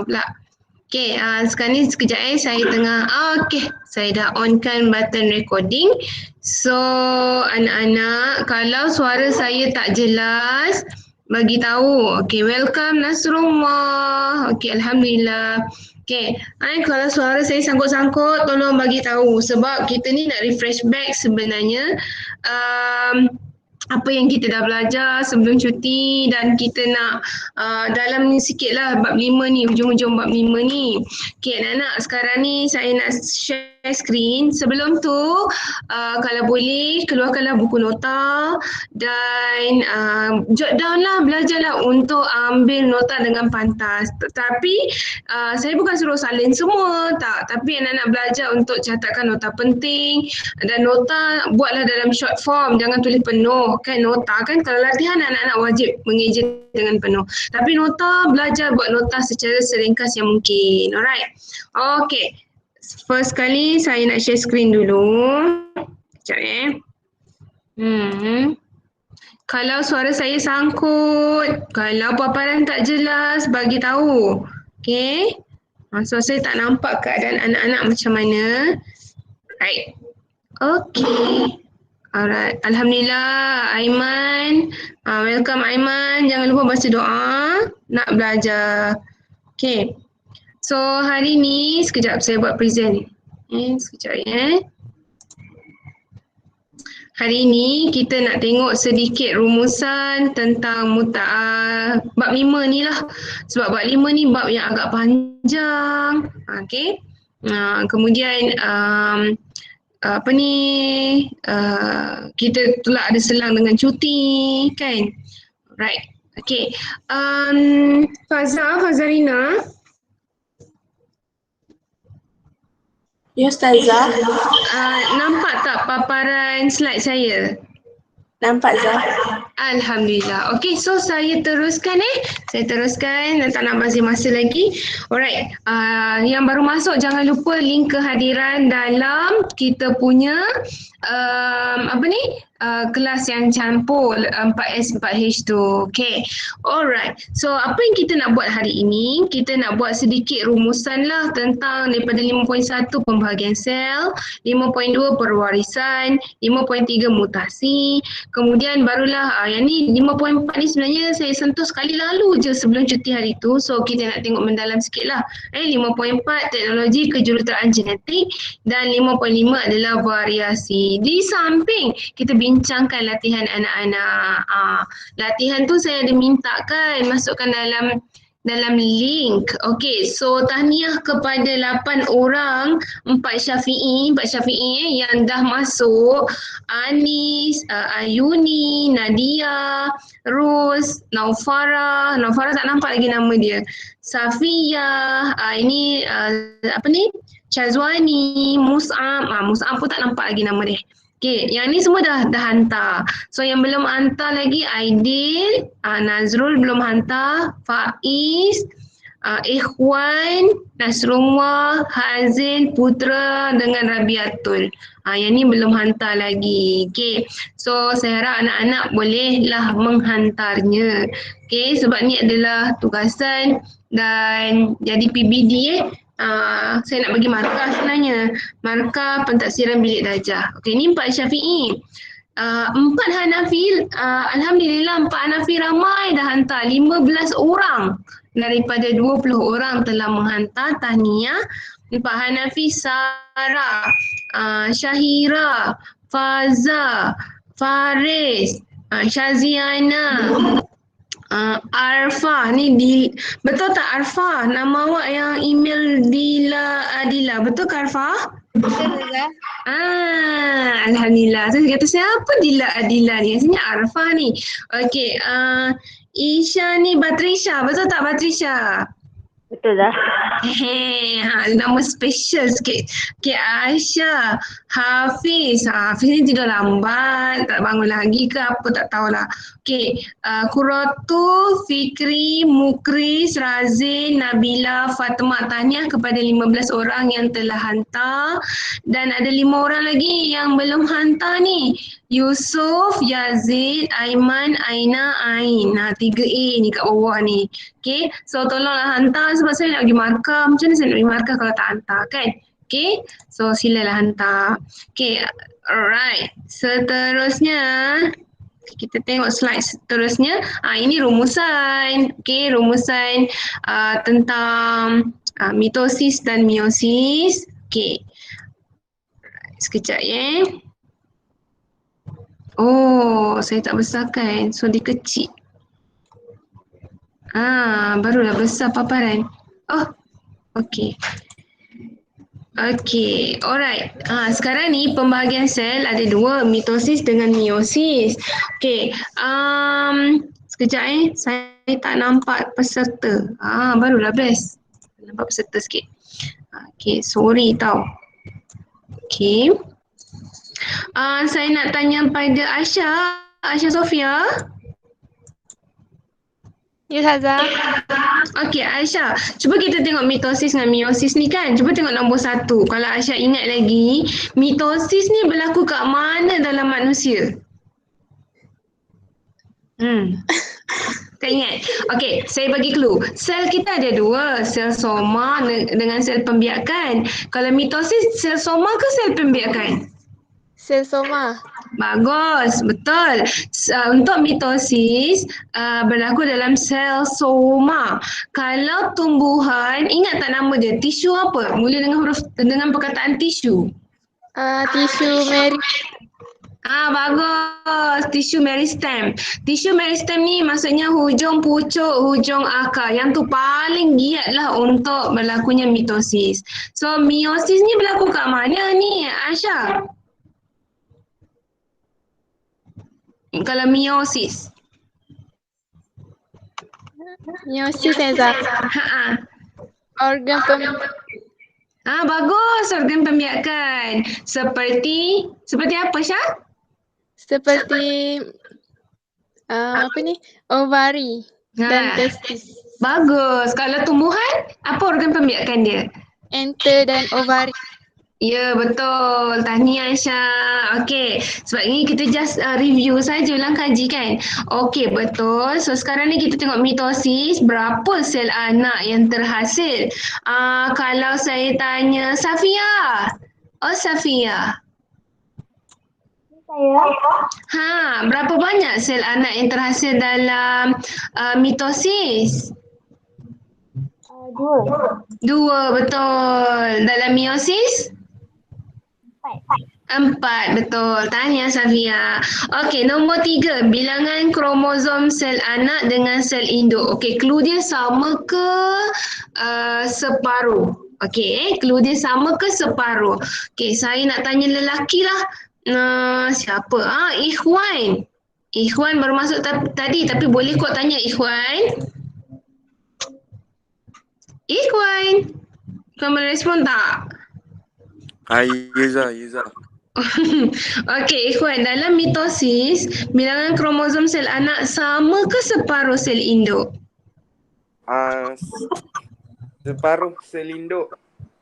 pula. Okay, sekarang ni sekejap saya tengah, okay, saya dah onkan button recording. So, anak-anak, kalau suara saya tak jelas, bagi tahu. Okay, welcome Nasrullah. Okay, Alhamdulillah. Okay, kalau suara saya sangkut-sangkut, tolong bagi tahu. Sebab kita ni nak refresh back sebenarnya. Apa yang kita dah belajar sebelum cuti dan kita nak dalam ni sikit lah bab 5 ni, hujung-hujung bab 5 ni. Okay anak-anak, sekarang ni saya nak share screen. Sebelum tu kalau boleh keluarkanlah buku nota dan jot down lah, belajarlah untuk ambil nota dengan pantas. Tetapi saya bukan suruh salin semua, tak. Tapi anak-anak belajar untuk catatkan nota penting dan nota buatlah dalam short form, jangan tulis penuh. Kan nota kan kalau latihan anak-anak wajib mengeja dengan penuh. Tapi nota, belajar buat nota secara seringkas yang mungkin. Alright. Okay. First kali saya nak share screen dulu. Sekejap Kalau suara saya sangkut, kalau paparan tak jelas, bagi tahu. Okay. So saya tak nampak keadaan anak-anak macam mana. Right. Okay. Alright, Alhamdulillah, Aiman. Welcome Aiman. Jangan lupa baca doa, nak belajar. Okay. So hari ni, sekejap saya buat present. Sekejap Hari ni kita nak tengok sedikit rumusan tentang bab 5 ni lah. Sebab bab 5 ni bab yang agak panjang. Okay. Kemudian kita pula ada selang dengan cuti kan. Right. Okay. Fazarina. Ya Ustazah. Nampak tak paparan slide saya? Nampak Zah. Alhamdulillah. Okay, so saya teruskan Saya teruskan dan tak nak basi masa lagi. Alright. Yang baru masuk jangan lupa link kehadiran dalam kita punya kelas yang campur 4S 4H tu. Okay. Alright. So apa yang kita nak buat hari ini? Kita nak buat sedikit rumusan lah tentang daripada 5.1 pembahagian sel, 5.2 perwarisan, 5.3 mutasi. Kemudian barulah yang ni 5.4 ni sebenarnya saya sentuh sekali lalu je sebelum cuti hari tu. So kita nak tengok mendalam sikit lah. 5.4 teknologi kejuruteraan genetik dan 5.5 adalah variasi. Di samping kita bincangkan latihan anak-anak. Latihan tu saya ada mintakan masukkan dalam link. Okey, so tahniah kepada 8 orang, 4 Syafi'i yang dah masuk. Anis, Ayuni, Nadia, Rose, Naufara tak nampak lagi nama dia. Safia, ini Syazwani, Mus'ab. Mus'ab pun tak nampak lagi nama dia. Okay, yang ni semua dah hantar. So yang belum hantar lagi Aidil, Nazrul belum hantar, Faiz, Ikhwan, Nasrullah, Hazin, Putra dengan Rabiatul. Yang ni belum hantar lagi. Okay, so saya harap anak-anak bolehlah menghantarnya. Okay, sebab ni adalah tugasan dan jadi PBD saya nak bagi markah sebenarnya. Markah pentaksiran bilik darjah. Okey, ni 4 Syafi'i. 4 Hanafi, Alhamdulillah 4 Hanafi ramai dah hantar. 15 orang daripada 20 orang telah menghantar tahniah. 4 Hanafi, Sarah, Syahira, Faza, Faris, Syaziana, Arfa ni betul tak Arfa? Nama awak yang email Dila Adila. Betul ke Arfa? Betul Zah. Alhamdulillah. Saya kata siapa Dila Adila ni? Rasanya Arfa ni. Okey, Isha ni Batrisha. Betul tak Batrisha? Betul Zah. Nama special sikit. Okay, Aisyah, Hafiz. Hafiz ni tidur lambat, tak bangun lagi ke apa tak tahulah. Okay, Kuratu, Fikri, Mukris, Razin, Nabila, Fatimah. Tahniah kepada 15 orang yang telah hantar. Dan ada 5 orang lagi yang belum hantar ni. Yusuf, Yazid, Aiman, Aina, Ain. 3A ni kat bawah ni. Okay, so tolonglah hantar sebab saya nak pergi markah. Macam mana saya nak pergi markah kalau tak hantar kan? Okay, so silalah hantar. Okay, alright. Seterusnya, kita tengok slide seterusnya. Ini rumusan. Okay, rumusan tentang mitosis dan meiosis. Okay, sekejap ya. Oh, saya tak besarkan. So, dia kecil. Barulah besar paparan. Oh, okay. Okay, alright. Sekarang ni pembahagian sel ada 2, mitosis dengan meiosis. Okay, sekejap saya tak nampak peserta. Barulah best. Nampak peserta sikit. Okay, sorry tau. Okay. Saya nak tanya pada Aisyah Sofia. Ya, Ustazah. Okey, Aisyah. Cuba kita tengok mitosis dengan meiosis ni kan. Cuba tengok nombor 1. Kalau Aisyah ingat lagi, mitosis ni berlaku kat mana dalam manusia? Tak ingat? Okey, saya bagi clue. Sel kita ada 2, sel soma dengan sel pembiakan. Kalau mitosis, sel soma ke sel pembiakan? Sel soma. Bagus, betul. Untuk mitosis berlaku dalam sel soma. Kalau tumbuhan, ingat tak nama dia? Tisu apa? Mula dengan perkataan tisu. Tisu meri. Bagus. Tisu meristem. Tisu meristem ni maksudnya hujung pucuk, hujung akar. Yang tu paling giat lah untuk berlakunya mitosis. So, meiosis ni berlaku kat mana ni, Aisyah? Kalau meiosis. Meiosis, Ustazah. Organ pembiakan. Bagus, organ pembiakan. Seperti apa, Syah? Seperti ovari dan testis. Bagus. Kalau tumbuhan, apa organ pembiakan dia? Enter dan ovari. Ya, betul. Tahniah, Aisyah. Okey, sebab ini kita just review saja ulang kaji kan. Okey, betul. So sekarang ni kita tengok mitosis, berapa sel anak yang terhasil. Kalau saya tanya Safia. Oh, Safia. Saya. Berapa banyak sel anak yang terhasil dalam mitosis? 2. 2, betul. Dalam meiosis? 4, betul. Tahniah Safia. Okey, nombor 3. Bilangan kromosom sel anak dengan sel induk. Okey, clue dia sama ke separuh? Okey, clue dia sama ke separuh? Okey, saya nak tanya lelaki lah. Siapa? Ikhwan. Ikhwan baru masuk tadi, tapi boleh kau tanya Ikhwan? Ikhwan, kau boleh respon tak? Yuza. Okey, Ikhwan, dalam mitosis, bilangan kromosom sel anak sama ke separuh sel induk? Separuh sel induk.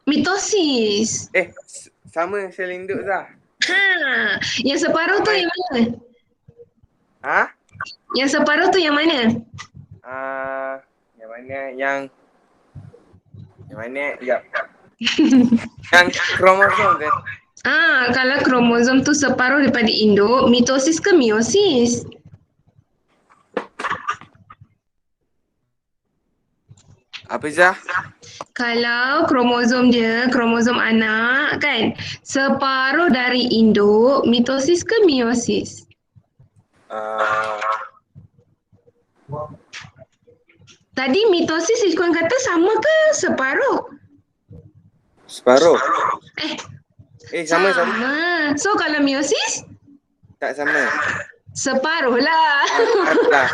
Mitosis. Sama sel induk Zah. Yang separuh tu yang mana? Yang separuh tu yang mana? Yang mana? Yang mana? Yap. Yang kromosom kan? Kalau kromosom tu separuh daripada induk, mitosis ke meiosis? Apa Zah? Kalau kromosom dia, kromosom anak kan, separuh dari induk, mitosis ke meiosis? Tadi mitosis Ikhwan kata sama ke separuh? Separuh. Sama. Sama. So kalau meiosis? Tak sama. Separuh lah. Lah.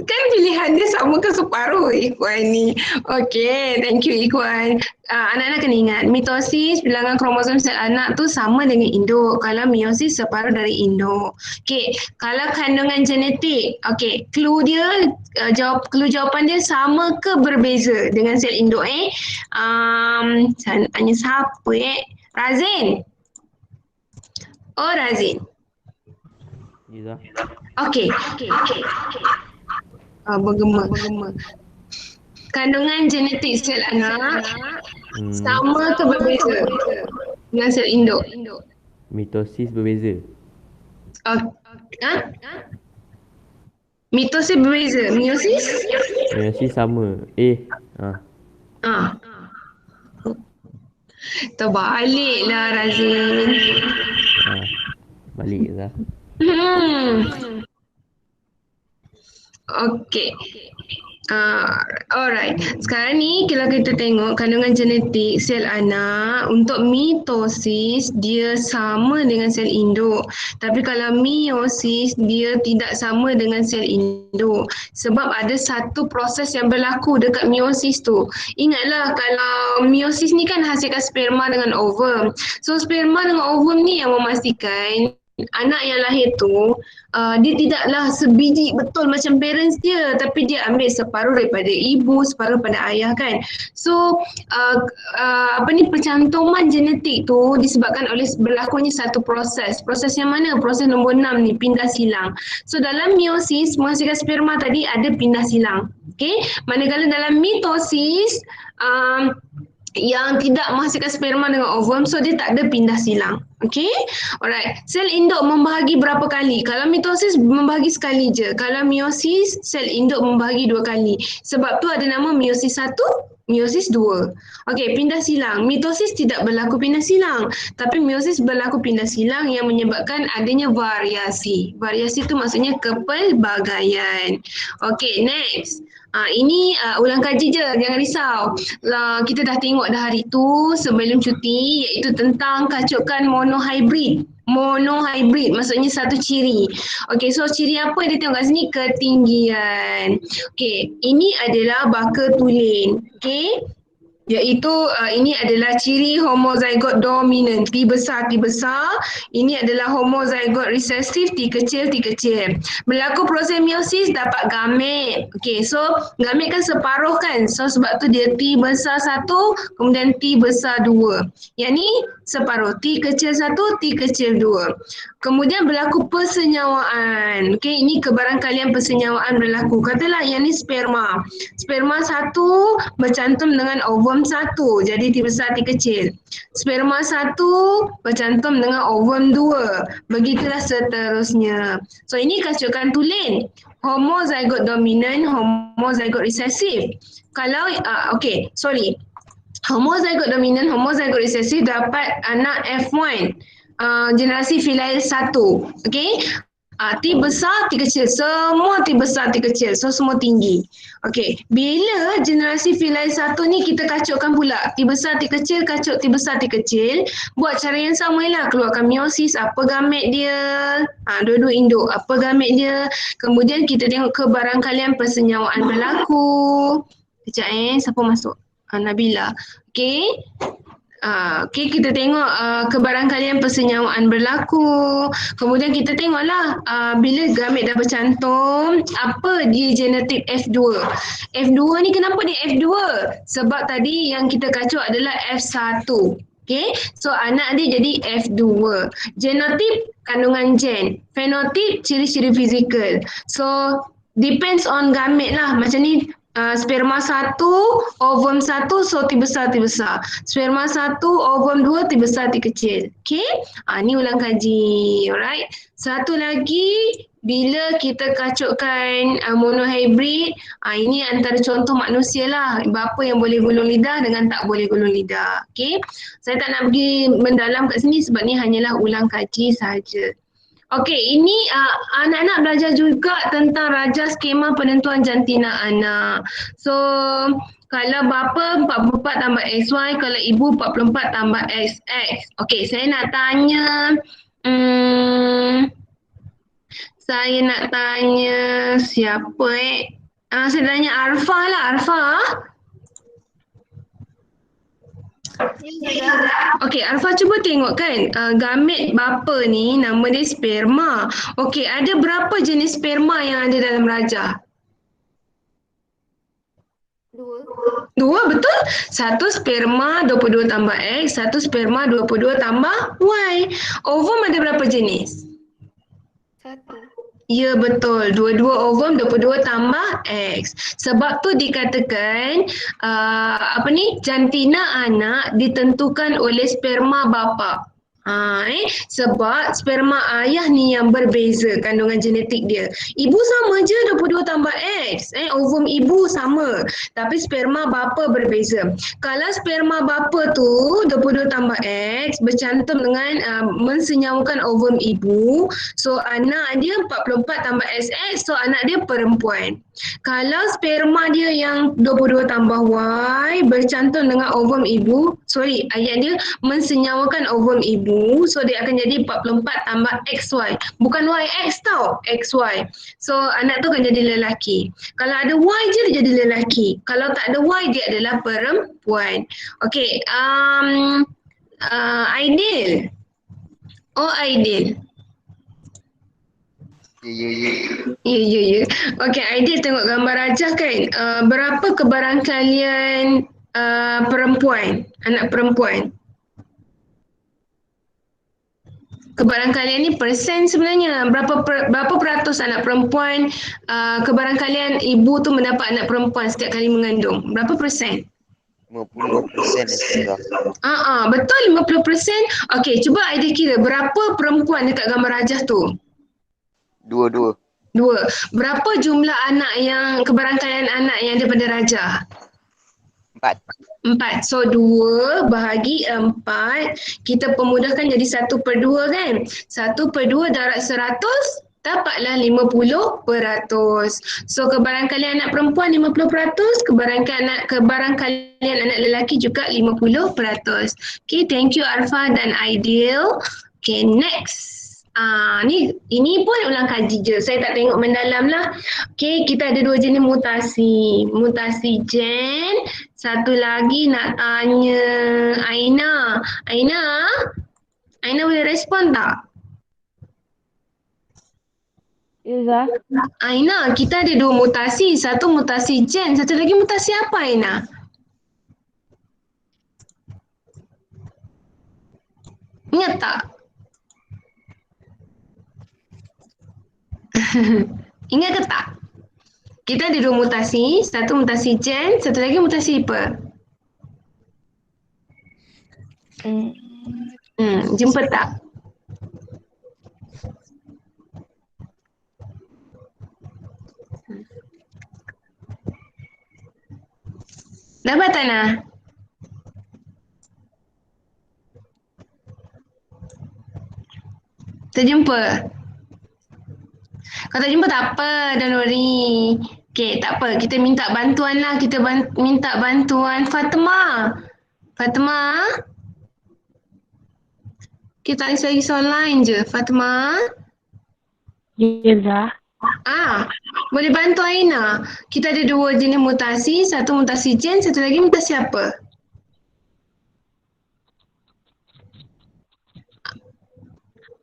kan pilihan dia sama ke separuh Ikhwan ni. Okay, thank you Ikhwan. Anak-anak kena ingat, mitosis bilangan kromosom sel anak tu sama dengan induk. Kalau meiosis separuh dari induk. Okay, kalau kandungan genetik, okay, clue dia, clue jawapan dia sama ke berbeza dengan sel induk saya nak tanya siapa Razin. Oh Razin. Izzah. Okey. Bergema. Kandungan genetik sel anak sama ke berbeza dengan sel induk? Mitosis berbeza. Mitosis berbeza. Meiosis? Meiosis sama. Terbaliklah Razin. Balik Izzah. Okey. Alright. Sekarang ni kalau kita tengok kandungan genetik sel anak untuk mitosis dia sama dengan sel induk. Tapi kalau meiosis dia tidak sama dengan sel induk. Sebab ada satu proses yang berlaku dekat meiosis tu. Ingatlah kalau meiosis ni kan hasilkan sperma dengan ovum. So sperma dengan ovum ni yang memastikan anak yang lahir tu dia tidaklah sebiji betul macam parents dia, tapi dia ambil separuh daripada ibu, separuh pada ayah kan. So pencantuman genetik tu disebabkan oleh berlakunya satu proses. Proses yang mana? Proses nombor 6 ni, pindah silang. So dalam meiosis menghasilkan sperma tadi ada pindah silang. Okay? Manakala dalam mitosis yang tidak menghasilkan sperma dengan ovum, so dia tak ada pindah silang. Okay? Alright. Sel induk membahagi berapa kali? Kalau mitosis membahagi sekali je. Kalau meiosis, sel induk membahagi 2 kali. Sebab tu ada nama meiosis 1, meiosis 2. Okey, pindah silang. Mitosis tidak berlaku pindah silang. Tapi meiosis berlaku pindah silang yang menyebabkan adanya variasi. Variasi tu maksudnya kepelbagaian. Okey, next. Ini ulang kaji je, jangan risau. Kita dah tengok dah hari tu sebelum cuti, iaitu tentang kacukan monohybrid. Monohybrid maksudnya satu ciri. Okey, so ciri apa yang dia tengok kat sini? Ketinggian. Okey, ini adalah baka tulen. Okey, iaitu ini adalah ciri homozygote dominant, T besar. Ini adalah homozygote recessive, T kecil. Berlaku proses meiosis dapat gamet. Okey, so gamet kan separuh kan, so sebab tu dia T besar 1 kemudian T besar 2. Yang ni separuh, T kecil 1, T kecil 2. Kemudian berlaku persenyawaan. Okey, ini kebarangkalian persenyawaan berlaku. Katalah yang ni sperma. Sperma 1 bercantum dengan ovum 1. Jadi T besar, T kecil. Sperma 1 bercantum dengan ovum 2. Begitulah seterusnya. So ini kacukan tulen. Homozygote dominant, homozygote recessive. Kalau, homozygote dominant, homozygote recessive dapat anak F1. Generasi filial 1. Okey. T besar, T kecil. Semua T besar, T kecil. So semua tinggi. Okey. Bila generasi filial 1 ni kita kacukkan pula. T besar, T kecil, kacuk T besar, T kecil. Buat cara yang sama lah. Keluarkan meiosis, apa gamet dia. Dua-dua induk, apa gamet dia. Kemudian kita tengok kebarangkalian persenyawaan berlaku. Sekejap siapa masuk? Nabila. Okey. Okey, kita tengok kebarangkalian persenyawaan berlaku. Kemudian kita tengoklah bila gamet dah bercantum, apa dia genetik F2. F2 ni kenapa dia F2? Sebab tadi yang kita kacuk adalah F1. Okey, so anak dia jadi F2. Genotip kandungan gen, fenotip ciri-ciri fizikal. So depends on gamet lah. Macam ni sperma 1, ovum 1, so T besar. Sperma 1, ovum 2, T besar, T kecil. Okey? Ni ulang kaji. Alright. Satu lagi, bila kita kacukkan monohybrid, ini antara contoh manusia lah. Bapa yang boleh gulung lidah dengan tak boleh gulung lidah. Okey? Saya tak nak pergi mendalam kat sini sebab ni hanyalah ulang kaji sahaja. Okey, ini anak-anak belajar juga tentang raja skema penentuan jantina anak. So, kalau bapa 44 tambah XY, kalau ibu 44 tambah XX. Okey, saya nak tanya, Saya nak tanya siapa saya tanya Arfa lah, Arfa. Okey, Arfa cuba tengok kan gamet bapa ni nama dia sperma. Okey, ada berapa jenis sperma yang ada dalam rajah? Dua, betul? Satu sperma 22 tambah X, satu sperma 22 tambah Y. Ovum ada berapa jenis? Satu. Ya, betul. Dua-dua ovum 22 tambah X. Sebab tu dikatakan jantina anak ditentukan oleh sperma bapa. Sebab sperma ayah ni yang berbeza kandungan genetik dia. Ibu sama je 22 tambah X. Ovum ibu sama. Tapi sperma bapa berbeza. Kalau sperma bapa tu 22 tambah X bercantum dengan mensenyawakan ovum ibu. So anak dia 44 tambah XX. So anak dia perempuan. Kalau sperma dia yang 22 tambah Y bercantum dengan ovum ibu. Ayat dia mensenyawakan ovum ibu. So dia akan jadi 44 tambah XY. Bukan YX tau, XY. So anak tu akan jadi lelaki. Kalau ada Y je dia jadi lelaki. Kalau tak ada Y dia adalah perempuan. Okey, Aidil. Oh, Aidil. Ya. Okey, Aidil tengok gambar rajah kan. Berapa kebarangkalian perempuan, anak perempuan? Kebarangkalian ni persen sebenarnya. Berapa peratus anak perempuan kebarangkalian ibu tu mendapat anak perempuan setiap kali mengandung? Berapa persen? 50% Ustazah. Betul 50%. Okey, cuba Aidil kira berapa perempuan dekat gambar rajah tu? Dua. Berapa jumlah anak yang kebarangkalian anak yang daripada rajah? 4. So 2 bahagi 4, kita pemudahkan jadi 1/2 kan? 1/2 darab 100 dapatlah 50%. So kebarangkalian anak perempuan 50%, kebarangkalian anak lelaki juga 50%. Okay, thank you Arfa dan Aidil. Okay, next. Ini pun ulang kaji je. Saya tak tengok mendalam lah. Okay, kita ada 2 jenis mutasi. Mutasi gen. Satu lagi nak tanya Aina. Aina boleh respon tak? Iza. Aina, kita ada 2 mutasi. Satu mutasi gen. Satu lagi mutasi apa Aina? Ingat tak? Ingat ke tak? Kita ada 2 mutasi, satu mutasi gen, satu lagi mutasi apa? Jumpa tak? Dapat tak Nah? Terjumpa? Kalau tak jumpa tak apa, don't worry. Okay, tak apa. Kita minta bantuan lah. Kita minta bantuan Fatima. Fatima? Kita tak lagi soal lain je. Fatima? Iza. Boleh bantu Aina. Kita ada 2 jenis mutasi. Satu mutasi gen, satu lagi mutasi apa?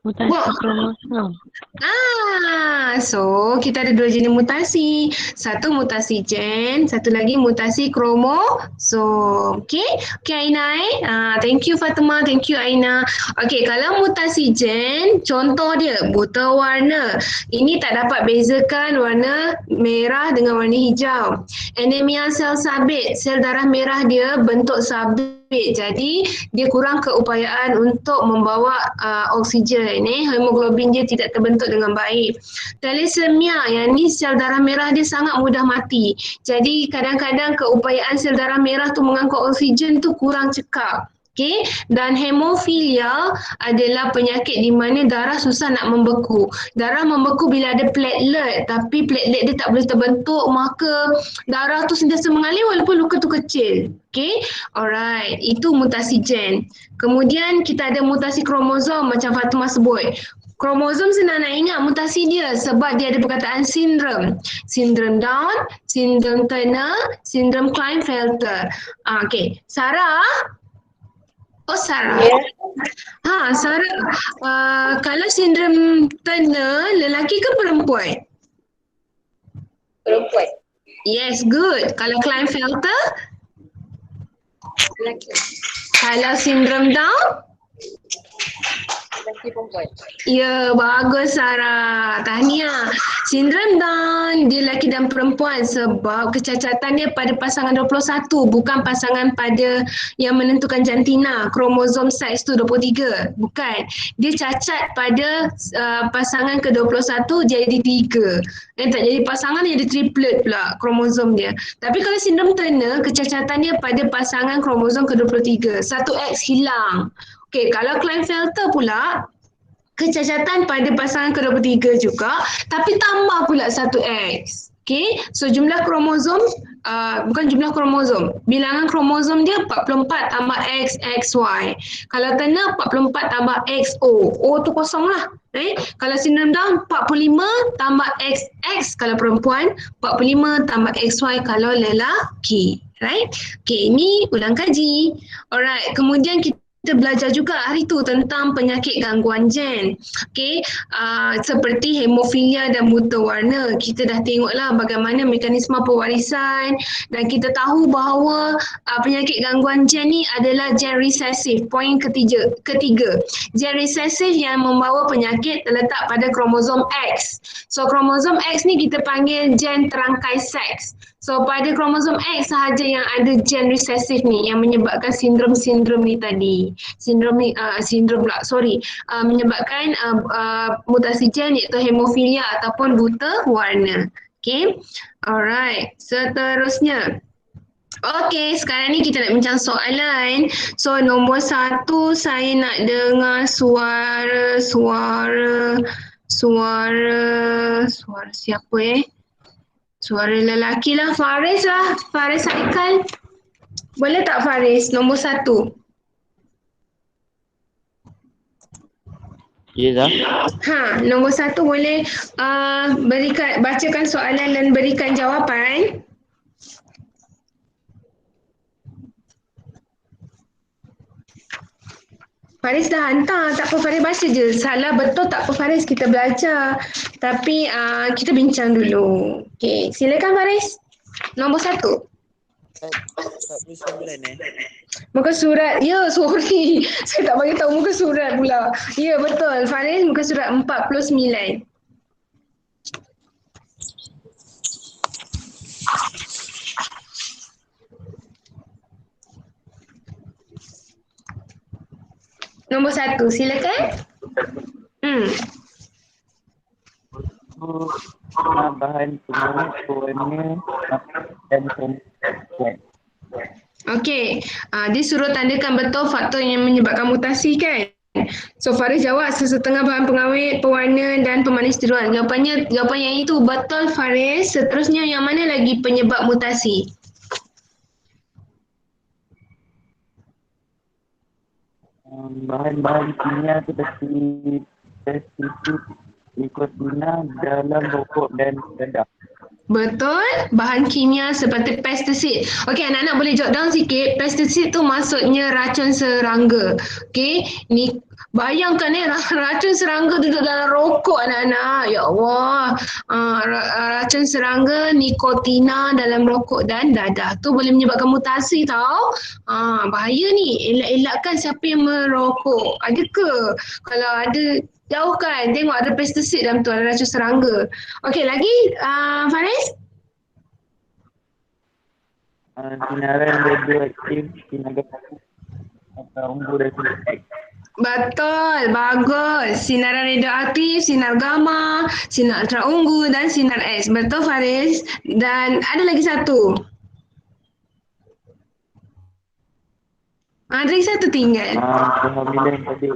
Mutasi kromosom. So kita ada 2 jenis mutasi. Satu mutasi gen, satu lagi mutasi kromosom. Okay Aina thank you Fatima, thank you Aina. Okay, kalau mutasi gen, contoh dia buta warna. Ini tak dapat bezakan warna merah dengan warna hijau. Anemia sel sabit, sel darah merah dia bentuk sabit. Jadi dia kurang keupayaan untuk membawa oksigen. Hemoglobin dia tidak terbentuk dengan baik. Thalassemia, yang ni sel darah merah dia sangat mudah mati. Jadi kadang-kadang keupayaan sel darah merah tu mengangkut oksigen tu kurang cekap. Okay, dan hemofilia adalah penyakit di mana darah susah nak membeku. Darah membeku bila ada platelet, tapi platelet dia tak boleh terbentuk, maka darah tu sentiasa mengalir walaupun luka tu kecil. Okay, alright, itu mutasi gen. Kemudian kita ada mutasi kromosom macam Fatimah sebut. Kromosom senang nak ingat mutasi dia sebab dia ada perkataan sindrom. Sindrom Down, sindrom Turner, sindrom Klinefelter. Okey. Sarah? Oh, Sarah. Sarah. Kalau sindrom Turner, lelaki ke perempuan? Perempuan. Yes, good. Kalau Klinefelter? Lelaki. Kalau sindrom Down? Lelaki perempuan. Ya, bagus Sarah. Tahniah. Sindrom Down, dia lelaki dan perempuan sebab kecacatannya pada pasangan 21, bukan pasangan pada yang menentukan jantina. Kromosom seks tu 23. Bukan. Dia cacat pada pasangan ke-21 jadi 3. Tak jadi pasangan, jadi triplet pula kromosom dia. Tapi kalau sindrom Turner, kecacatannya pada pasangan kromosom ke-23. 1X hilang. Okey, kalau Klinefelter pula, kecacatan pada pasangan ke-23 juga, tapi tambah pula 1X. Okey, so jumlah kromosom, bukan jumlah kromosom, bilangan kromosom dia 44 tambah X, XY. Kalau Turner 44 tambah XO, O tu kosong lah. Kalau sindrom Down 45 tambah XX kalau perempuan, 45 tambah XY kalau lelaki. Right? Okey, ini ulang kaji. Alright, kemudian kita belajar juga hari tu tentang penyakit gangguan gen. Okey, seperti hemofilia dan buta warna. Kita dah tengoklah bagaimana mekanisme pewarisan dan kita tahu bahawa penyakit gangguan gen ni adalah gen resesif. Poin ketiga. Gen resesif yang membawa penyakit terletak pada kromosom X. So kromosom X ni kita panggil gen terangkai seks. So pada kromosom X sahaja yang ada gen resesif ni yang menyebabkan sindrom-sindrom ni tadi. Menyebabkan mutasi gen iaitu hemofilia ataupun buta warna. Okay. Alright. Seterusnya. Okey, sekarang ni kita nak bincang soalan. So nombor 1 saya nak dengar suara siapa Suara lelaki lah. Faris lah. Faris Haikal. Boleh tak Faris? Nombor 1. Ya, Zah. Nombor 1 boleh bacakan soalan dan berikan jawapan. Faris dah hantar, tak apa Faris baca je. Salah betul tak apa Faris, kita belajar. Tapi kita bincang dulu. Okey, silakan Faris. Nombor 1. 49 Muka surat. Ya, sorry. Saya tak bagi tahu muka surat pula. Ya, betul. Faris muka surat 49. Nombor 1, silakan. Bahan pengawet pewarna dan pengawet. Okey, dia suruh tandakan betul faktor yang menyebabkan mutasi kan? So Faris jawab sesetengah bahan pengawet, pewarna dan pemanis tiruan. Jawapan yang itu betul Faris. Seterusnya yang mana lagi penyebab mutasi? Bahan-bahan kimia seperti pestisid, nikotina dalam rokok dan sedaap. Betul, bahan kimia seperti pestisid. Okey, anak-anak boleh jot down sikit. Pestisid tu maksudnya racun serangga. Okey, ni bayangkan racun serangga duduk dalam rokok anak-anak. Ya Allah. Racun serangga, nikotina dalam rokok dan dadah. Tu boleh menyebabkan mutasi tau. Bahaya ni. Elak-elakkan siapa yang merokok. Ada ke? Kalau ada, jauhkan. Tengok ada pestisid dalam tu, ada racun serangga. Okey, lagi Faris? Sinaran radioaktif, sinar gamma atau umbu radioaktif. Betul, bagus. Sinaran radioaktif, sinar gamma, sinar ultraunggu dan sinar X. Betul Faris. Dan ada lagi satu. Ada lagi satu tinggal. Kehamilan pada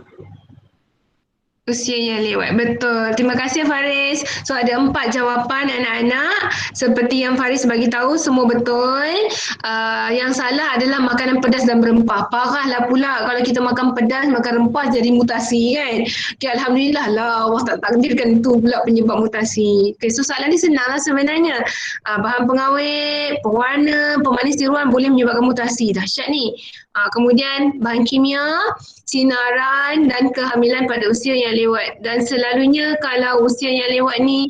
Usia yang lewat. Betul. Terima kasih Faris. So ada 4 jawapan anak-anak. Seperti yang Faris bagi tahu semua betul. Yang salah adalah makanan pedas dan berempah. Parahlah pula kalau kita makan pedas, makan rempah jadi mutasi kan. Okay, Alhamdulillah lah Allah tak takdirkan itu pula penyebab mutasi. Okay, so soalan ni senang lah sebenarnya. Bahan pengawet, pewarna, pemanis tiruan boleh menyebabkan mutasi. Dahsyat ni. Kemudian bahan kimia, sinaran dan kehamilan pada usia yang lewat. Dan selalunya kalau usia yang lewat ni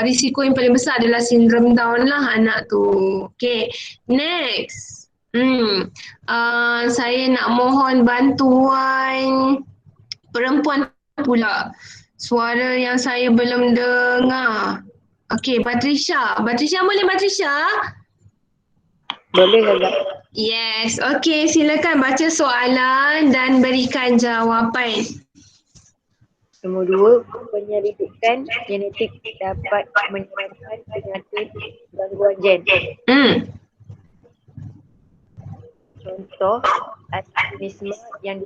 risiko yang paling besar adalah sindrom Down lah anak tu. Okay, next. Saya nak mohon bantuan perempuan pula. Suara yang saya belum dengar. Okay, Patricia. Patricia boleh Patricia? Boleh Kakak. Yes, okay, silakan baca soalan dan berikan jawapan. Nombor 2, penyelidikan genetik dapat menyebabkan penyakit gangguan gen. Contoh, albinisme yang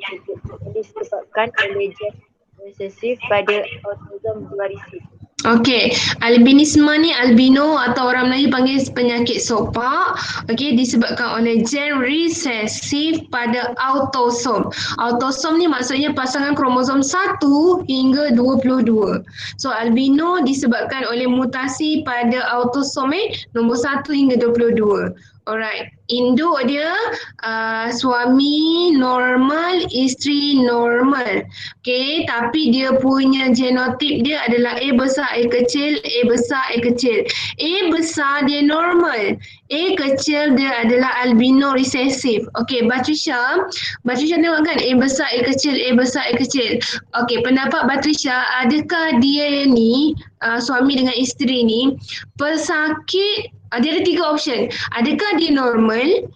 disebabkan oleh gen resesif pada autosom berwarisi. Okey, albinisme ni albino atau orang Melayu panggil penyakit sopak. Okey, disebabkan oleh gen resesif pada autosom. Autosom ni maksudnya pasangan kromosom 1 hingga 22. So albino disebabkan oleh mutasi pada autosom nombor 1 hingga 22. Alright, induk dia suami normal, isteri normal. Okay, tapi dia punya genotip dia adalah A besar, A kecil, A besar, A kecil. A besar dia normal, A kecil dia adalah albino resesif. Okay, Patricia tengok kan, A besar, A kecil, A besar, A kecil. Okay, pendapat Patricia, adakah dia ni suami dengan isteri ni pesakit? Dia ada 3 option. Adakah dia normal?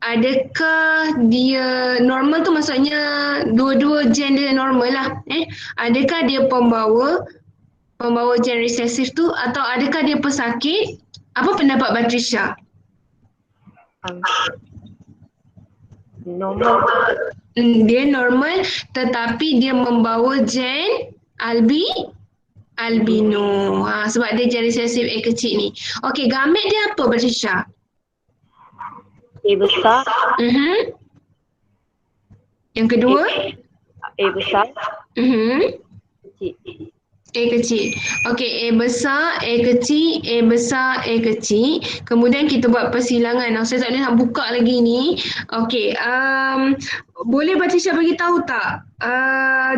Adakah dia normal tu maksudnya dua-dua gen dia normal lah. Adakah dia pembawa gen resesif tu atau adakah dia pesakit? Apa pendapat Patricia? Normal. Dia normal tetapi dia membawa gen albino. Sebab dia gen resesif A kecil ni. Okey, gamet dia apa Patricia? A besar. Yang kedua? A besar. Kecil. A kecil. Okey, A besar, A kecil, A besar, A kecil. Kemudian kita buat persilangan. Saya tak boleh nak buka lagi ni. Okey, boleh Patricia bagi tahu tak?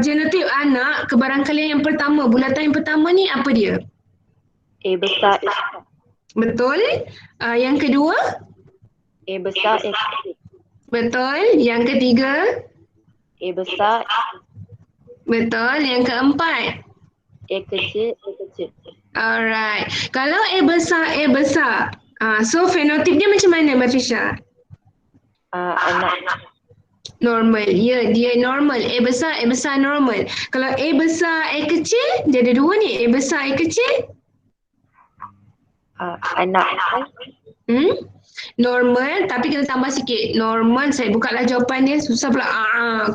Genotip anak kebarangkalian yang pertama, bulatan yang pertama ni apa dia? A besar. Betul. Yang kedua? A besar, A kecil. Betul. Yang ketiga? A besar. Betul. Yang keempat? A kecil, A kecil. Alright. Kalau A besar, A besar. So fenotip dia macam mana Patricia? Anak. Normal. Ya, dia normal. A besar normal. Kalau A besar, A kecil, dia ada 2 ni. A besar, A kecil. Anak. Normal, tapi kena tambah sikit. Normal, saya buka lah jawapan dia. Susah pula.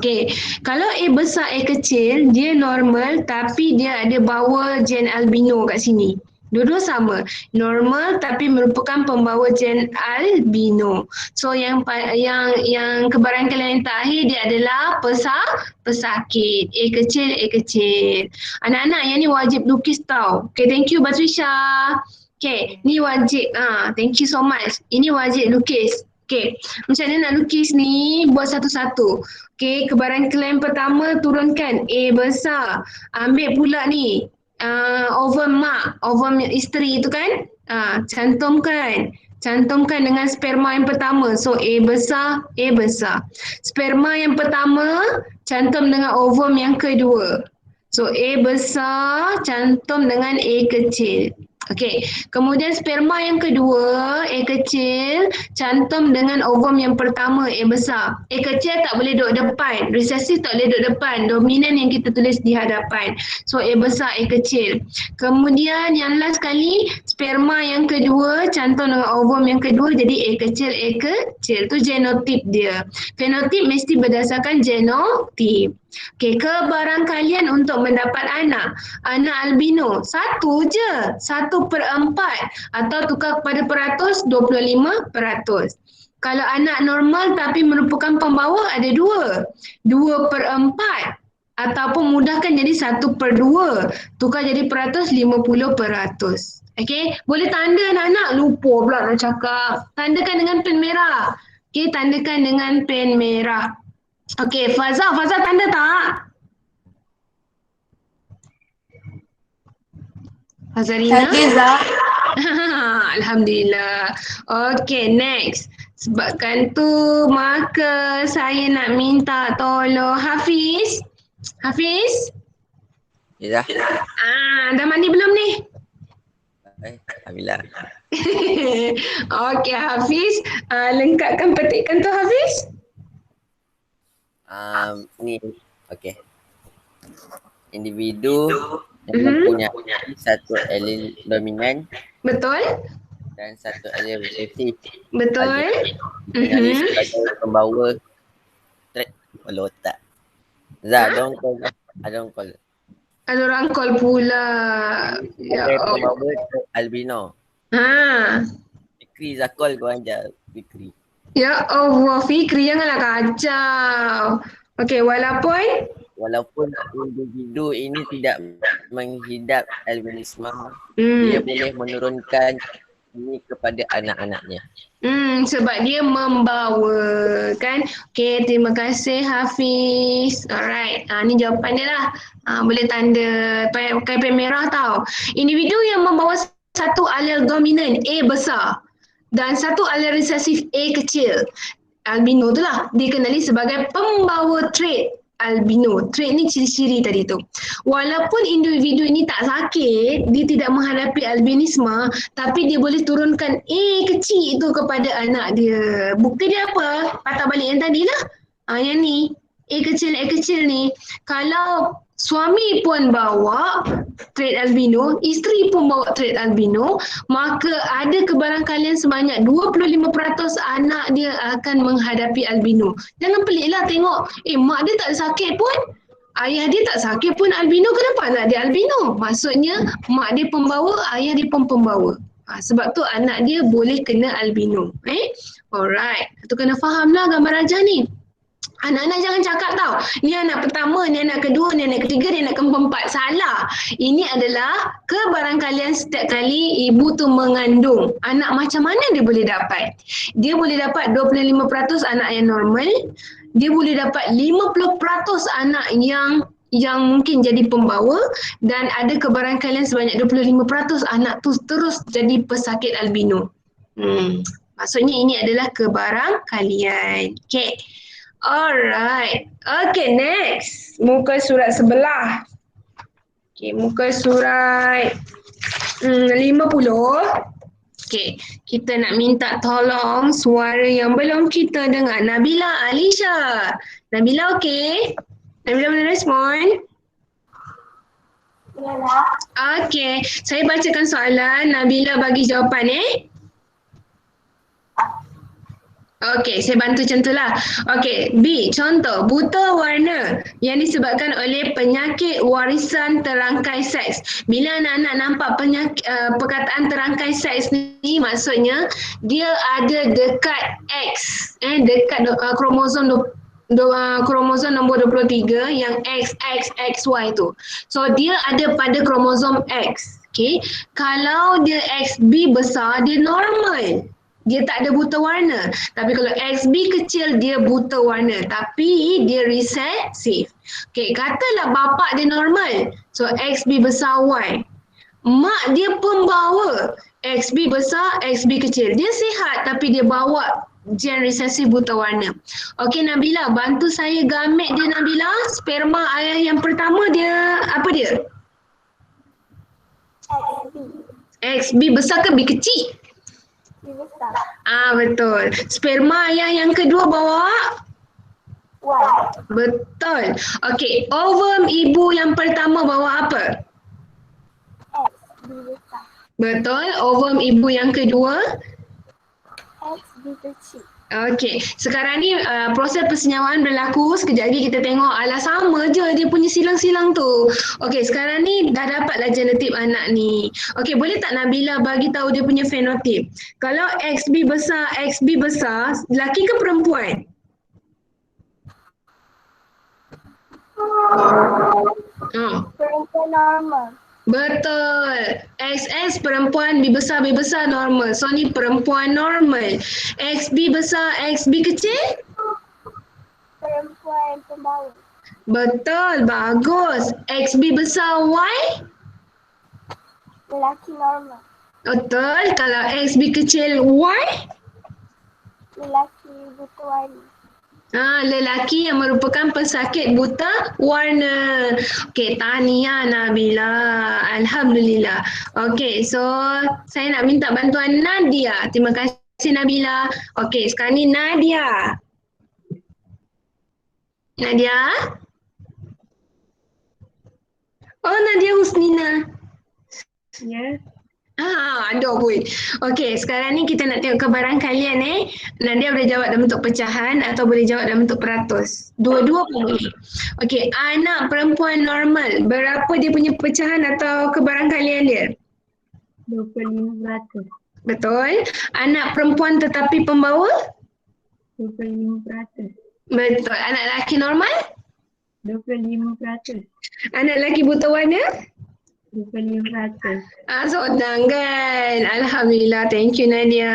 Okay. Kalau A besar, A kecil, dia normal tapi dia ada bawa gen albino kat sini. Dua-dua sama. Normal tapi merupakan pembawa gen albino. So yang kebarangkalian yang terakhir dia adalah pesakit. A kecil. Anak-anak yang ni wajib lukis tau. Okay, thank you Patricia. Okay, ni wajib. Thank you so much. Ini wajib lukis. Okay, macam mana nak lukis ni? Buat satu-satu. Okay, kebarangkalian pertama turunkan A besar. Ambil pula ni. Ovum mak, ovum isteri tu kan? Cantumkan dengan sperma yang pertama. So A besar. Sperma yang pertama cantum dengan ovum yang kedua. So A besar cantum dengan A kecil. Okey, kemudian sperma yang kedua, A kecil, cantum dengan ovum yang pertama, A besar. A kecil tak boleh duduk depan, resesif tak boleh duduk depan, dominan yang kita tulis di hadapan. So A besar, A kecil. Kemudian yang last kali, sperma yang kedua, cantum dengan ovum yang kedua, jadi A kecil. Tu genotip dia. Fenotip mesti berdasarkan genotip. Okey, kebarangkalian untuk mendapat anak albino, satu je, 1/4 atau tukar kepada peratus, 25%. Kalau anak normal tapi merupakan pembawa ada 2/4 ataupun mudahkan jadi 1/2, tukar jadi peratus 50%. Okey, boleh tanda anak-anak, lupa pula nak cakap. Tandakan dengan pen merah. Okey, tandakan dengan pen merah. Okey, Faza tanda tak? Fazarina? Alhamdulillah. Okey, next. Sebabkan tu, maka saya nak minta tolong Hafiz. Hafiz? Ya dah. Dah mandi belum ni? Alhamdulillah. Okey, Hafiz. Lengkapkan petikan tu, Hafiz. Ni, okey. Individu yang mempunyai satu alel dominan Betul? dan satu alel resesif. Betul? Jadi sebagai pembawa trait otak. Don't call. Ada orang call pula. Ya Sebagai Allah. pembawa trait albino. Fikri Zakol korang je. Fikri. Ya Allah, Fikri janganlah kacau. Okey, Walaupun individu ini tidak menghidap albinisme, dia boleh menurunkan ini kepada anak-anaknya. Sebab dia membawa kan. Okey, terima kasih Hafiz. Alright, ni jawapan dia lah. Boleh tanda pakai pen merah tau. Individu yang membawa satu alel dominan A besar dan satu alel resesif A kecil, albino tu lah, dikenali sebagai pembawa trait albino. Trait ni ciri-ciri tadi tu. Walaupun individu ini tak sakit, dia tidak menghadapi albinisme, tapi dia boleh turunkan A kecil tu kepada anak dia. Bukti dia apa? Patah balik yang tadi lah. Yang ni. A kecil ni. Kalau suami pun bawa trait albino, isteri pun bawa trait albino, maka ada kebarangkalian sebanyak 25% anak dia akan menghadapi albino. Jangan peliklah tengok, mak dia tak sakit pun, ayah dia tak sakit pun albino, kenapa anak dia albino? Maksudnya mak dia pembawa, ayah dia pun pembawa. Sebab tu anak dia boleh kena albino. Alright, tu kena faham lah gambar rajah ni. Anak-anak jangan cakap tau, ni anak pertama, ni anak kedua, ni anak ketiga, ni anak keempat. Salah. Ini adalah kebarangkalian setiap kali ibu tu mengandung. Anak macam mana dia boleh dapat? Dia boleh dapat 25% anak yang normal. Dia boleh dapat 50% anak yang mungkin jadi pembawa, dan ada kebarangkalian sebanyak 25% anak tu terus jadi pesakit albino. Maksudnya ini adalah kebarangkalian. Okay. Alright. Okay, next. Muka surat sebelah. Okay, muka surat 50. Okay, kita nak minta tolong suara yang belum kita dengar. Nabila Alisha. Nabila okay? Nabila boleh respon? Okay, saya bacakan soalan. Nabila bagi jawapan Okey, saya bantu macam tu lah. Okey, B. Contoh, buta warna yang disebabkan oleh penyakit warisan terangkai seks. Bila anak-anak nampak perkataan terangkai seks ni, maksudnya dia ada dekat X. Dekat kromosom kromosom nombor 23 yang XXXY tu. So, dia ada pada kromosom X. Okay. Kalau dia XB besar, dia normal. Dia tak ada buta warna. Tapi kalau XB kecil, dia buta warna. Tapi dia resesif. Okay, katalah bapak dia normal. So XB besar Y. Mak dia pembawa. XB besar, XB kecil. Dia sihat tapi dia bawa gen resesif buta warna. Okay Nabila, bantu saya gamit dia Nabila. Sperma ayah yang pertama dia, apa dia? XB besar ke B kecil? Betul. Sperma ayah yang kedua bawa Y. Betul. Okey, ovum ibu yang pertama bawa apa? X. B besar. Betul. Ovum ibu yang kedua X. B kecil. Okey, sekarang ni proses persenyawaan berlaku. Sekejap lagi kita tengok. Alah, sama je dia punya silang-silang tu. Okey, sekarang ni dah dapatlah genotip anak ni. Okey, boleh tak Nabila bagi tahu dia punya fenotip? Kalau XB besar, lelaki ke perempuan? Perempuan normal. Betul. XX perempuan, B besar normal. So ni perempuan normal. XB besar, XB kecil? Perempuan pembawa. Betul, bagus. XB besar, Y? Lelaki normal. Betul. Kalau XB kecil, Y? Lelaki buta warna. Lelaki yang merupakan pesakit buta warna. Okey, tahniah Nabila. Alhamdulillah. Okey, so saya nak minta bantuan Nadia. Terima kasih Nabila. Okey, sekarang ni Nadia. Nadia? Oh, Nadia Husnina. Ya. Ada pun. Okey, sekarang ni kita nak tengok kebaran kalian Nadia boleh jawab dalam bentuk pecahan atau boleh jawab dalam bentuk peratus. Dua-dua pun boleh. Okey, anak perempuan normal, berapa dia punya pecahan atau kebaran kalian dia? 25%. Betul. Anak perempuan tetapi pembawa? 25%. Betul. Anak lelaki normal? 25%. Anak lelaki buta warna? 25%. Senang kan? Alhamdulillah. Thank you Nadia.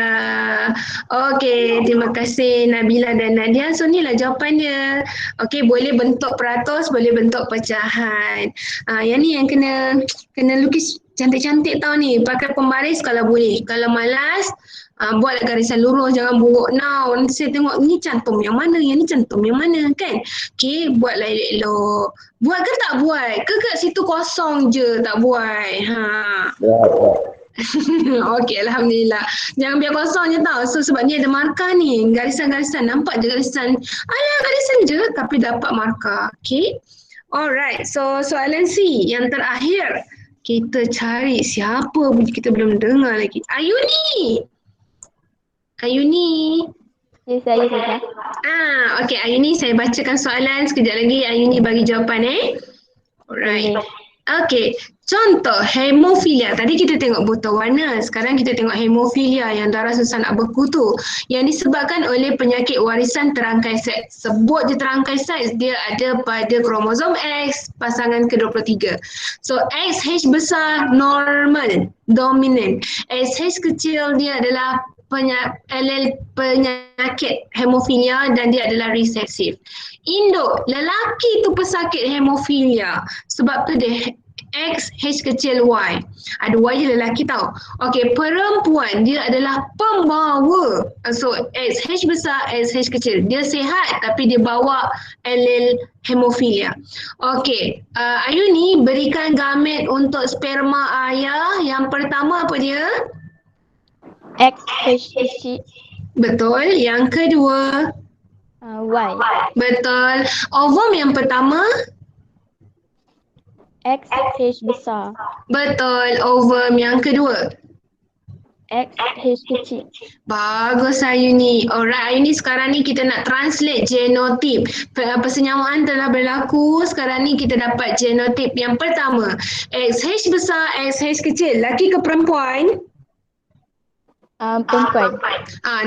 Okey, terima kasih Nabila dan Nadia. So inilah jawapannya. Okey, boleh bentuk peratus, boleh bentuk pecahan. Yang ni yang kena lukis cantik-cantik tau ni. Pakai pembaris kalau boleh. Kalau malas, buatlah garisan lurus, jangan buruk now. Nanti saya tengok ni cantum yang mana, yang ni cantum yang mana kan. Okey, buatlah elok-elok. Buat ke tak buat? Ke kat situ kosong je tak buat? Okey, Alhamdulillah. Jangan biar kosong je tau. So sebab ni ada markah ni. Garisan-garisan. Nampak je garisan. Alah, garisan je tapi dapat markah. Okey. Alright. So soalan C yang terakhir. Kita cari siapa kita belum dengar lagi. Ayuni. Ayuni. Ya, saya Ustazah. Okey, Ayuni saya bacakan soalan. Sekejap lagi Ayuni bagi jawapan Alright. Okey, contoh hemofilia. Tadi kita tengok buta warna. Sekarang kita tengok hemofilia yang darah susah nak beku tu. Yang disebabkan oleh penyakit warisan terangkai seks. Sebut je terangkai seks, dia ada pada kromosom X pasangan ke-23. So XH besar normal, dominant. SH kecil dia adalah penyakit hemofilia dan dia adalah resesif. Induk, lelaki tu pesakit hemofilia. Sebab tu dia X, H kecil, Y. Ada Y je lelaki tau. Okey, perempuan dia adalah pembawa. So X, H besar, X, H kecil. Dia sihat tapi dia bawa alel hemofilia. Okey, Ayuni berikan gamet untuk sperma ayah. Yang pertama apa dia? XH kecil. Betul. Yang kedua? Y. Betul. Ovum yang pertama? XH besar. Betul. Ovum yang kedua? XH kecil. Bagus Ayuni. Alright, Ayuni, sekarang ni kita nak translate genotip. Persenyawaan telah berlaku. Sekarang ni kita dapat genotip yang pertama. XH besar, XH kecil. Laki ke perempuan? Perempuan.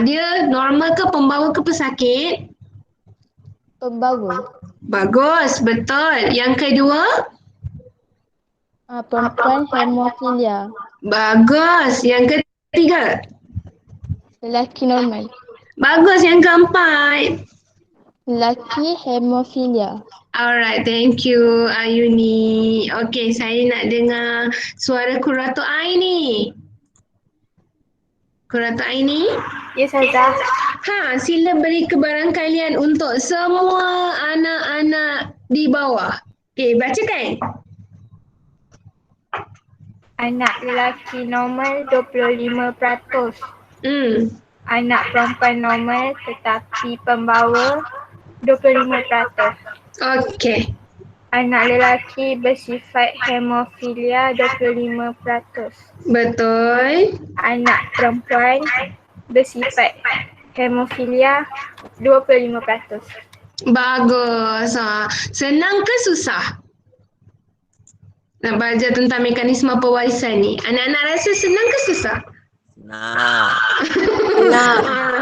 Dia normal ke pembawa ke pesakit? Pembawa. Bagus, betul. Yang kedua? Perempuan hemofilia. Bagus. Yang ketiga? Lelaki normal. Bagus. Yang keempat? Lelaki hemofilia. Alright, thank you Ayuni. Okay, saya nak dengar suara Qurratu Ain ni. Qurratu Ain ni? Ya, Ustazah. Sila beri kebaran kalian untuk semua anak-anak di bawah. Okay, bacakan. Anak lelaki normal 25%. Anak perempuan normal tetapi pembawa 25%. Okay. Anak lelaki bersifat hemofilia 25%. Betul. Anak perempuan bersifat hemofilia 25%. Bagus. Senang ke susah nak belajar tentang mekanisme pewarisan ni? Anak-anak rasa senang ke susah? Nah.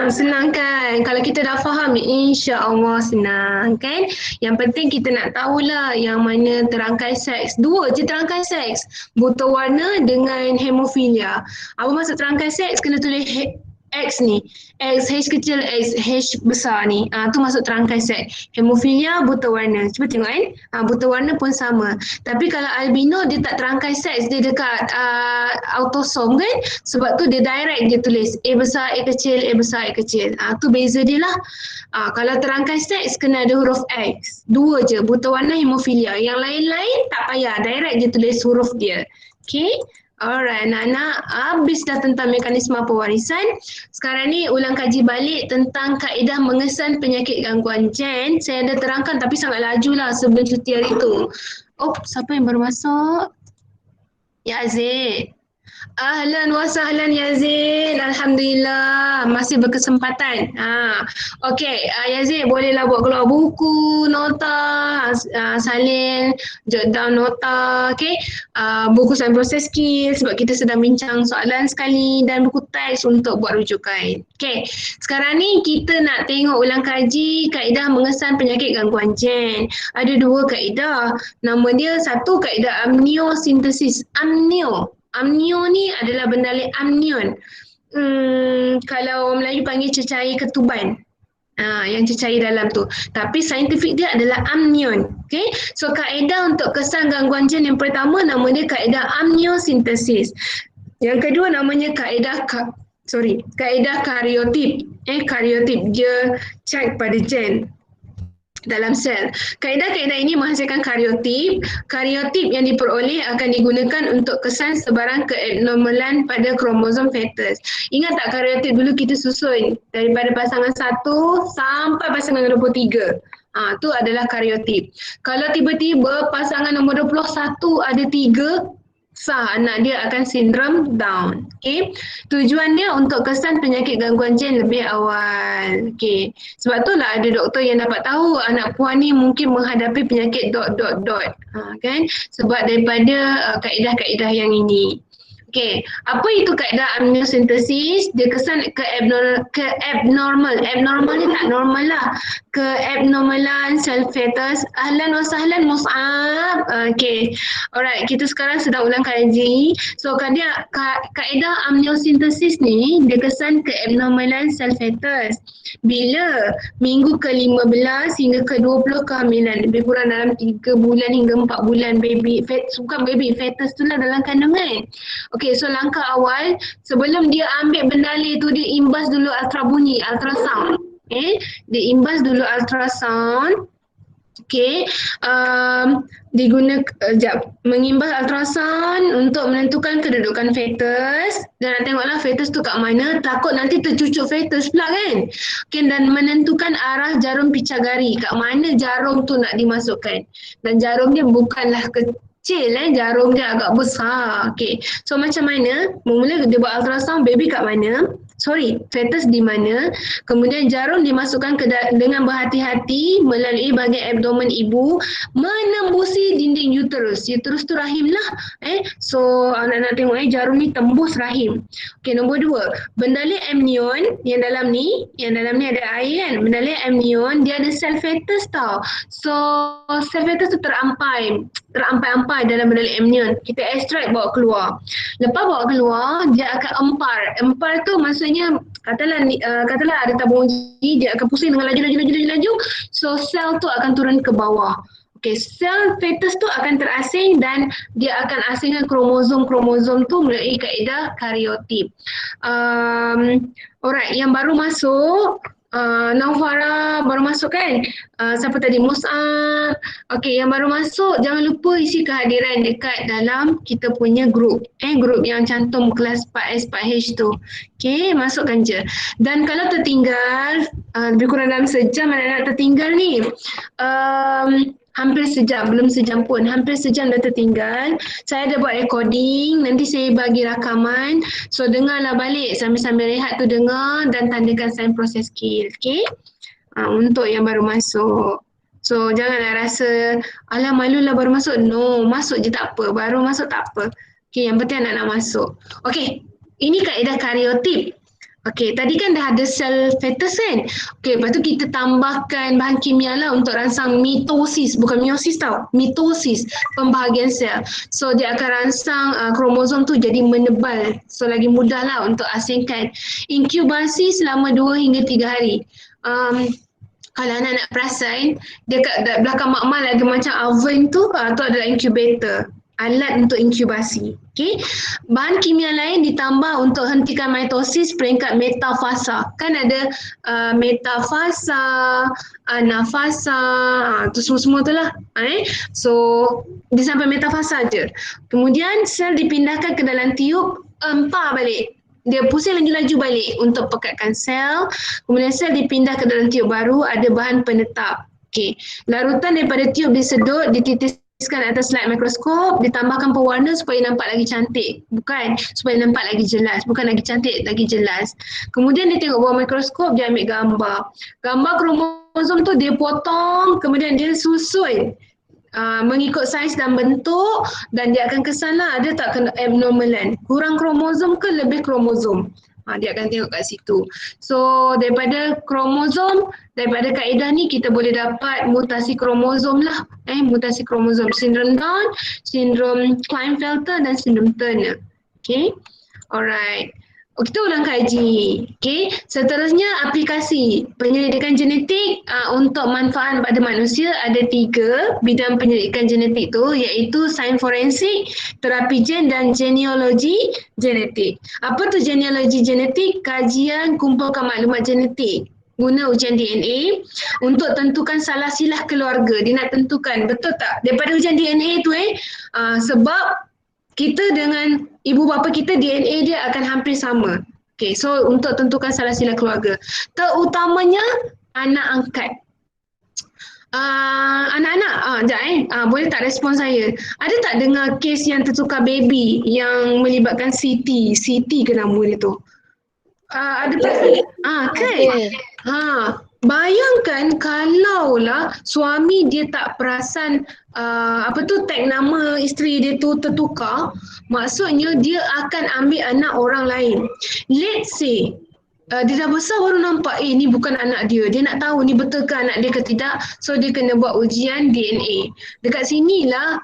Senang kan? Kalau kita dah faham, insya-Allah senang kan? Yang penting kita nak tahulah yang mana terangkai seks. Dua je terangkai seks. Buta warna dengan hemofilia. Apa maksud terangkai seks? Kena tulis X ni. X, H kecil, X, H besar ni. Tu masuk terangkai seks. Hemofilia, buta warna. Cuba tengok kan? Buta warna pun sama. Tapi kalau albino dia tak terangkai seks. Dia dekat autosom kan? Sebab tu dia direct dia tulis A besar, A kecil, A besar, A kecil. Tu beza dia lah. Kalau terangkai seks kena ada huruf X. Dua je. Buta warna, hemofilia. Yang lain-lain tak payah. Direct dia tulis huruf dia. Okay? Alright, anak-anak, habis dah tentang mekanisme pewarisan. Sekarang ni ulang kaji balik tentang kaedah mengesan penyakit gangguan gen. Saya ada terangkan tapi sangat laju lah sebelum cuti hari tu. Oh, siapa yang baru masuk? Yazid. Ahlan wa sahlan Yazid. Alhamdulillah masih berkesempatan. Okey, Yazid bolehlah buat keluar buku, nota, salin, jot down nota, okey. Buku sains proses skill sebab kita sedang bincang soalan sekali dan buku teks untuk buat rujukan. Okey, sekarang ni kita nak tengok ulang kaji kaedah mengesan penyakit gangguan gen. Ada dua kaedah. Nama dia satu kaedah amniosintesis. Amnio ni adalah bendalih amnion. Kalau orang Melayu panggil cecair ketuban. Yang cecair dalam tu. Tapi saintifik dia adalah amnion. Okay? So kaedah untuk kesan gangguan gen yang pertama nama dia kaedah amniosintesis. Yang kedua namanya kaedah karyotip. Karyotip dia check pada gen dalam sel. Kaedah-kaedah ini menghasilkan karyotip. Karyotip yang diperoleh akan digunakan untuk kesan sebarang keabnormalan pada kromosom fetus. Ingat tak karyotip dulu kita susun daripada pasangan 1 sampai pasangan 23. Tu adalah karyotip. Kalau tiba-tiba pasangan nombor 21 ada 3, sah anak dia akan sindrom Down. Okay. Tujuan dia untuk kesan penyakit gangguan gen lebih awal. Okay. Sebab tu lah ada doktor yang dapat tahu anak puan ni mungkin menghadapi penyakit ... Kan? Sebab daripada kaedah-kaedah yang ini. Okey, apa itu kaedah amniosintesis? Dia kesan keabnormal. Abnormal ni tak normal lah. Keabnormalan sel fetus. Ahlan wa sahlan Mus'ab. Okey. Alright, kita sekarang sedang ulang kaji. So kaedah amniosintesis ni dia kesan keabnormalan sel fetus. Bila minggu ke-15 hingga ke-20 kehamilan, lebih kurang dalam 3 bulan hingga 4 bulan fetus tu lah dalam kandungan. Okey, so langkah awal sebelum dia ambil bendalih tu dia imbas dulu ultrasound. Dia imbas dulu ultrasound. Okey, mengimbas ultrasound untuk menentukan kedudukan fetus dan nak tengoklah fetus tu kat mana, takut nanti tercucuk fetus pula kan. Okay, dan menentukan arah jarum picagari, kat mana jarum tu nak dimasukkan. Dan jarum dia bukanlah kecil, jarum dia agak besar. Okay, so macam mana? Mula dia buat ultrasound, baby kat mana? Fetus di mana, kemudian jarum dimasukkan dengan berhati-hati melalui bahagian abdomen ibu menembusi dinding uterus. Uterus tu rahim lah. So anak-anak tengok jarum ni tembus rahim. Okey, nombor 2, bendalih amnion yang dalam ni ada air kan. Bendalih amnion dia ada sel fetus tau. So sel fetus tu terampai dalam bendalih amnion. Kita ekstrak bawa keluar. Lepas bawa keluar dia akan empar tu maksudnya katalah ada tabung uji, dia akan pusing dengan laju. So sel tu akan turun ke bawah. Okey, sel fetus tu akan terasing dan dia akan asingkan kromosom tu melalui kaedah karyotip. Alright, yang baru masuk Naufara baru masuk kan? Siapa tadi? Mus'ab. Okey, yang baru masuk jangan lupa isi kehadiran dekat dalam kita punya grup. Grup yang cantum kelas 4S 4H tu. Okey, masukkan je. Dan kalau tertinggal lebih kurang dalam sejam anak-anak tertinggal ni, Hampir sejam, belum sejam pun. Hampir sejam dah tertinggal. Saya dah buat recording, nanti saya bagi rakaman. So dengarlah balik sambil-sambil rehat tu dengar dan tandakan sign proses skill. Okay? Untuk yang baru masuk. So janganlah rasa, alah malulah baru masuk. No, masuk je tak apa. Baru masuk tak apa. Okay, yang penting anak nak masuk. Okay, ini kaedah karyotip. Okey, tadi kan dah ada sel fetus kan? Okey, lepas tu kita tambahkan bahan kimia lah untuk rangsang mitosis, bukan meiosis tau, mitosis, pembahagian sel. So dia akan rangsang kromosom tu jadi menebal. So lagi mudah lah untuk asingkan. Inkubasi selama 2 hingga 3 hari. Kalau anak nak perasan, dekat belakang makmal ada macam oven tu adalah incubator. Alat untuk inkubasi. Okay. Bahan kimia lain ditambah untuk hentikan mitosis peringkat metafasa. Kan ada metafasa, anafasa, tu semua tu lah. So, dia sampai metafasa je. Kemudian sel dipindahkan ke dalam tiub, empah balik. Dia pusing lagi laju balik untuk pekatkan sel. Kemudian sel dipindah ke dalam tiub baru, ada bahan penetap. Okay. Larutan daripada tiub disedut, dititiskan atas slide mikroskop, ditambahkan pewarna supaya nampak lagi cantik. Bukan, supaya nampak lagi jelas. Bukan lagi cantik, lagi jelas. Kemudian dia tengok bawah mikroskop, dia ambil gambar. Gambar kromosom tu dia potong, kemudian dia susun mengikut saiz dan bentuk, dan dia akan kesan lah ada tak kena abnormalan. Kurang kromosom ke lebih kromosom. Dia akan tengok kat situ. So daripada kromosom, daripada kaedah ni kita boleh dapat mutasi kromosom lah. Mutasi kromosom. Sindrom Down, sindrom Klinefelter dan sindrom Turner. Okay. Alright. Kita ulang kaji. Okay. Seterusnya aplikasi penyelidikan genetik untuk manfaat pada manusia ada 3 bidang penyelidikan genetik tu, iaitu sains forensik, terapi gen dan genealogi genetik. Apa tu genealogi genetik? Kajian kumpulkan maklumat genetik guna ujian DNA untuk tentukan salah silah keluarga. Dia nak tentukan betul tak daripada ujian DNA tu sebab kita dengan ibu bapa kita DNA dia akan hampir sama. Okay, so untuk tentukan salah silah keluarga. Terutamanya anak angkat. Anak-anak, boleh tak respon saya? Ada tak dengar kes yang tertukar baby yang melibatkan CT? CT ke nama dia tu? Ada tak? Kan? Bayangkan kalaulah suami dia tak perasan tag nama isteri dia tu tertukar, maksudnya dia akan ambil anak orang lain. Let's say dia dah besar baru nampak ni bukan anak dia. Dia nak tahu ni betul ke anak dia ke tidak. So dia kena buat ujian DNA. Dekat sinilah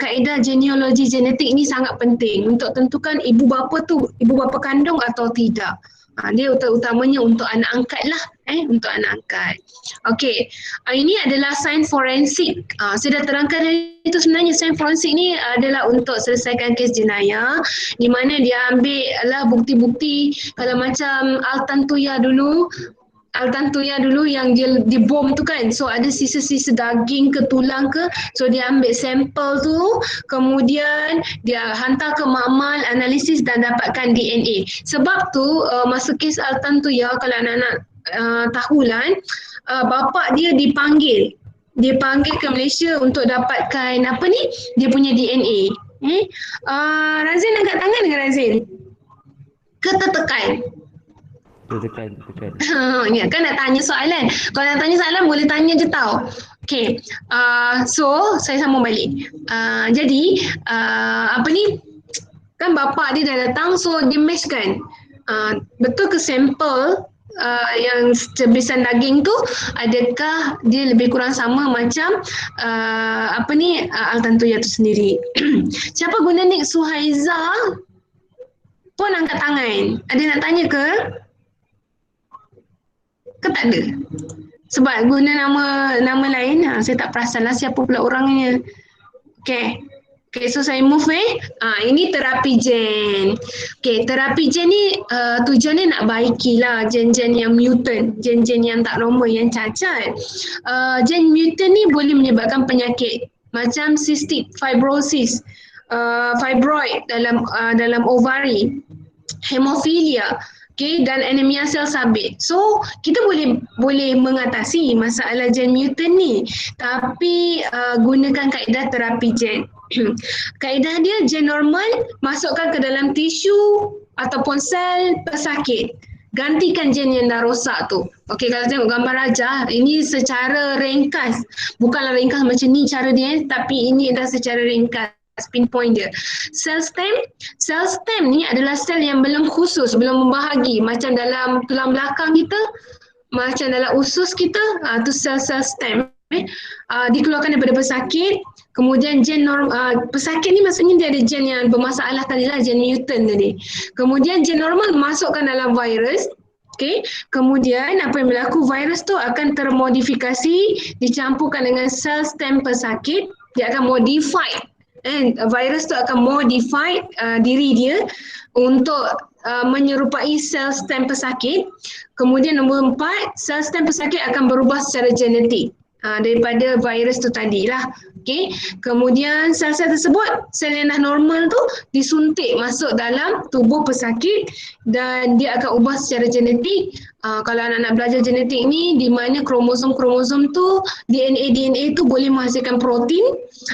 kaedah genealogi genetik ni sangat penting untuk tentukan ibu bapa kandung atau tidak. Dia utamanya untuk anak angkat lah. Untuk anak angkat. Okey. Ini adalah sains forensik. Saya dah terangkan itu sebenarnya sains forensik ni adalah untuk selesaikan kes jenayah di mana dia ambil lah bukti-bukti kalau macam Altantuya dulu yang dia dibom tu kan. So ada sisa-sisa daging ke tulang ke. So dia ambil sampel tu, kemudian dia hantar ke makmal analisis dan dapatkan DNA. Sebab tu masa kes Altantuya, kalau anak-anak tahulah, bapa dia dipanggil ke Malaysia untuk dapatkan dia punya DNA. Razin angkat tangan dengan Razin. Ke tertekan? Tertekan. Ya, kan nak tanya soalan. Kalau nak tanya soalan boleh tanya je tau. Okay. So saya sambung balik. Jadi kan bapa dia dah datang, so dia match kan. Betul ke sampel yang cebisan daging tu adakah dia lebih kurang sama macam Altantuya tu sendiri. Siapa guna nick Suhaiza pun angkat tangan. Ada nak tanya ke? Ke tak ada? Sebab guna nama lain, saya tak perasan lah siapa pula orangnya. Okay, so saya move ini terapi gen. Okay, terapi gen ni tujuannya nak baikilah gen-gen yang mutant, gen-gen yang tak normal, yang cacat. Gen mutant ni boleh menyebabkan penyakit macam cystic fibrosis, fibroid dalam ovari, hemofilia. Okay, dan anemia sel sabit. So, kita boleh mengatasi masalah gen mutant ni. Tapi gunakan kaedah terapi gen. Kaedah dia gen normal masukkan ke dalam tisu ataupun sel pesakit. Gantikan gen yang dah rosak tu. Okey, kalau tengok gambar rajah, ini secara ringkas. Bukanlah ringkas macam ni cara dia, tapi ini dah secara ringkas. Pinpoint dia. Sel stem ni adalah sel yang belum khusus, belum membahagi. Macam dalam tulang belakang kita, macam dalam usus kita, tu sel-sel stem. Dikeluarkan daripada pesakit. Kemudian gen pesakit ni maksudnya dia ada gen yang bermasalah tadi lah, gen mutant tadi. Kemudian gen normal masukkan dalam virus. Okay. Kemudian apa yang berlaku, virus tu akan termodifikasi, dicampurkan dengan sel stem pesakit, dia akan modify. Virus tu akan modify diri dia untuk menyerupai sel stem pesakit. Kemudian nombor 4, sel stem pesakit akan berubah secara genetik daripada virus tu tadilah. Okay. Kemudian sel-sel tersebut, sel yang dah normal tu disuntik masuk dalam tubuh pesakit dan dia akan ubah secara genetik. Kalau anak-anak belajar genetik ni, di mana kromosom-kromosom tu, DNA tu boleh menghasilkan protein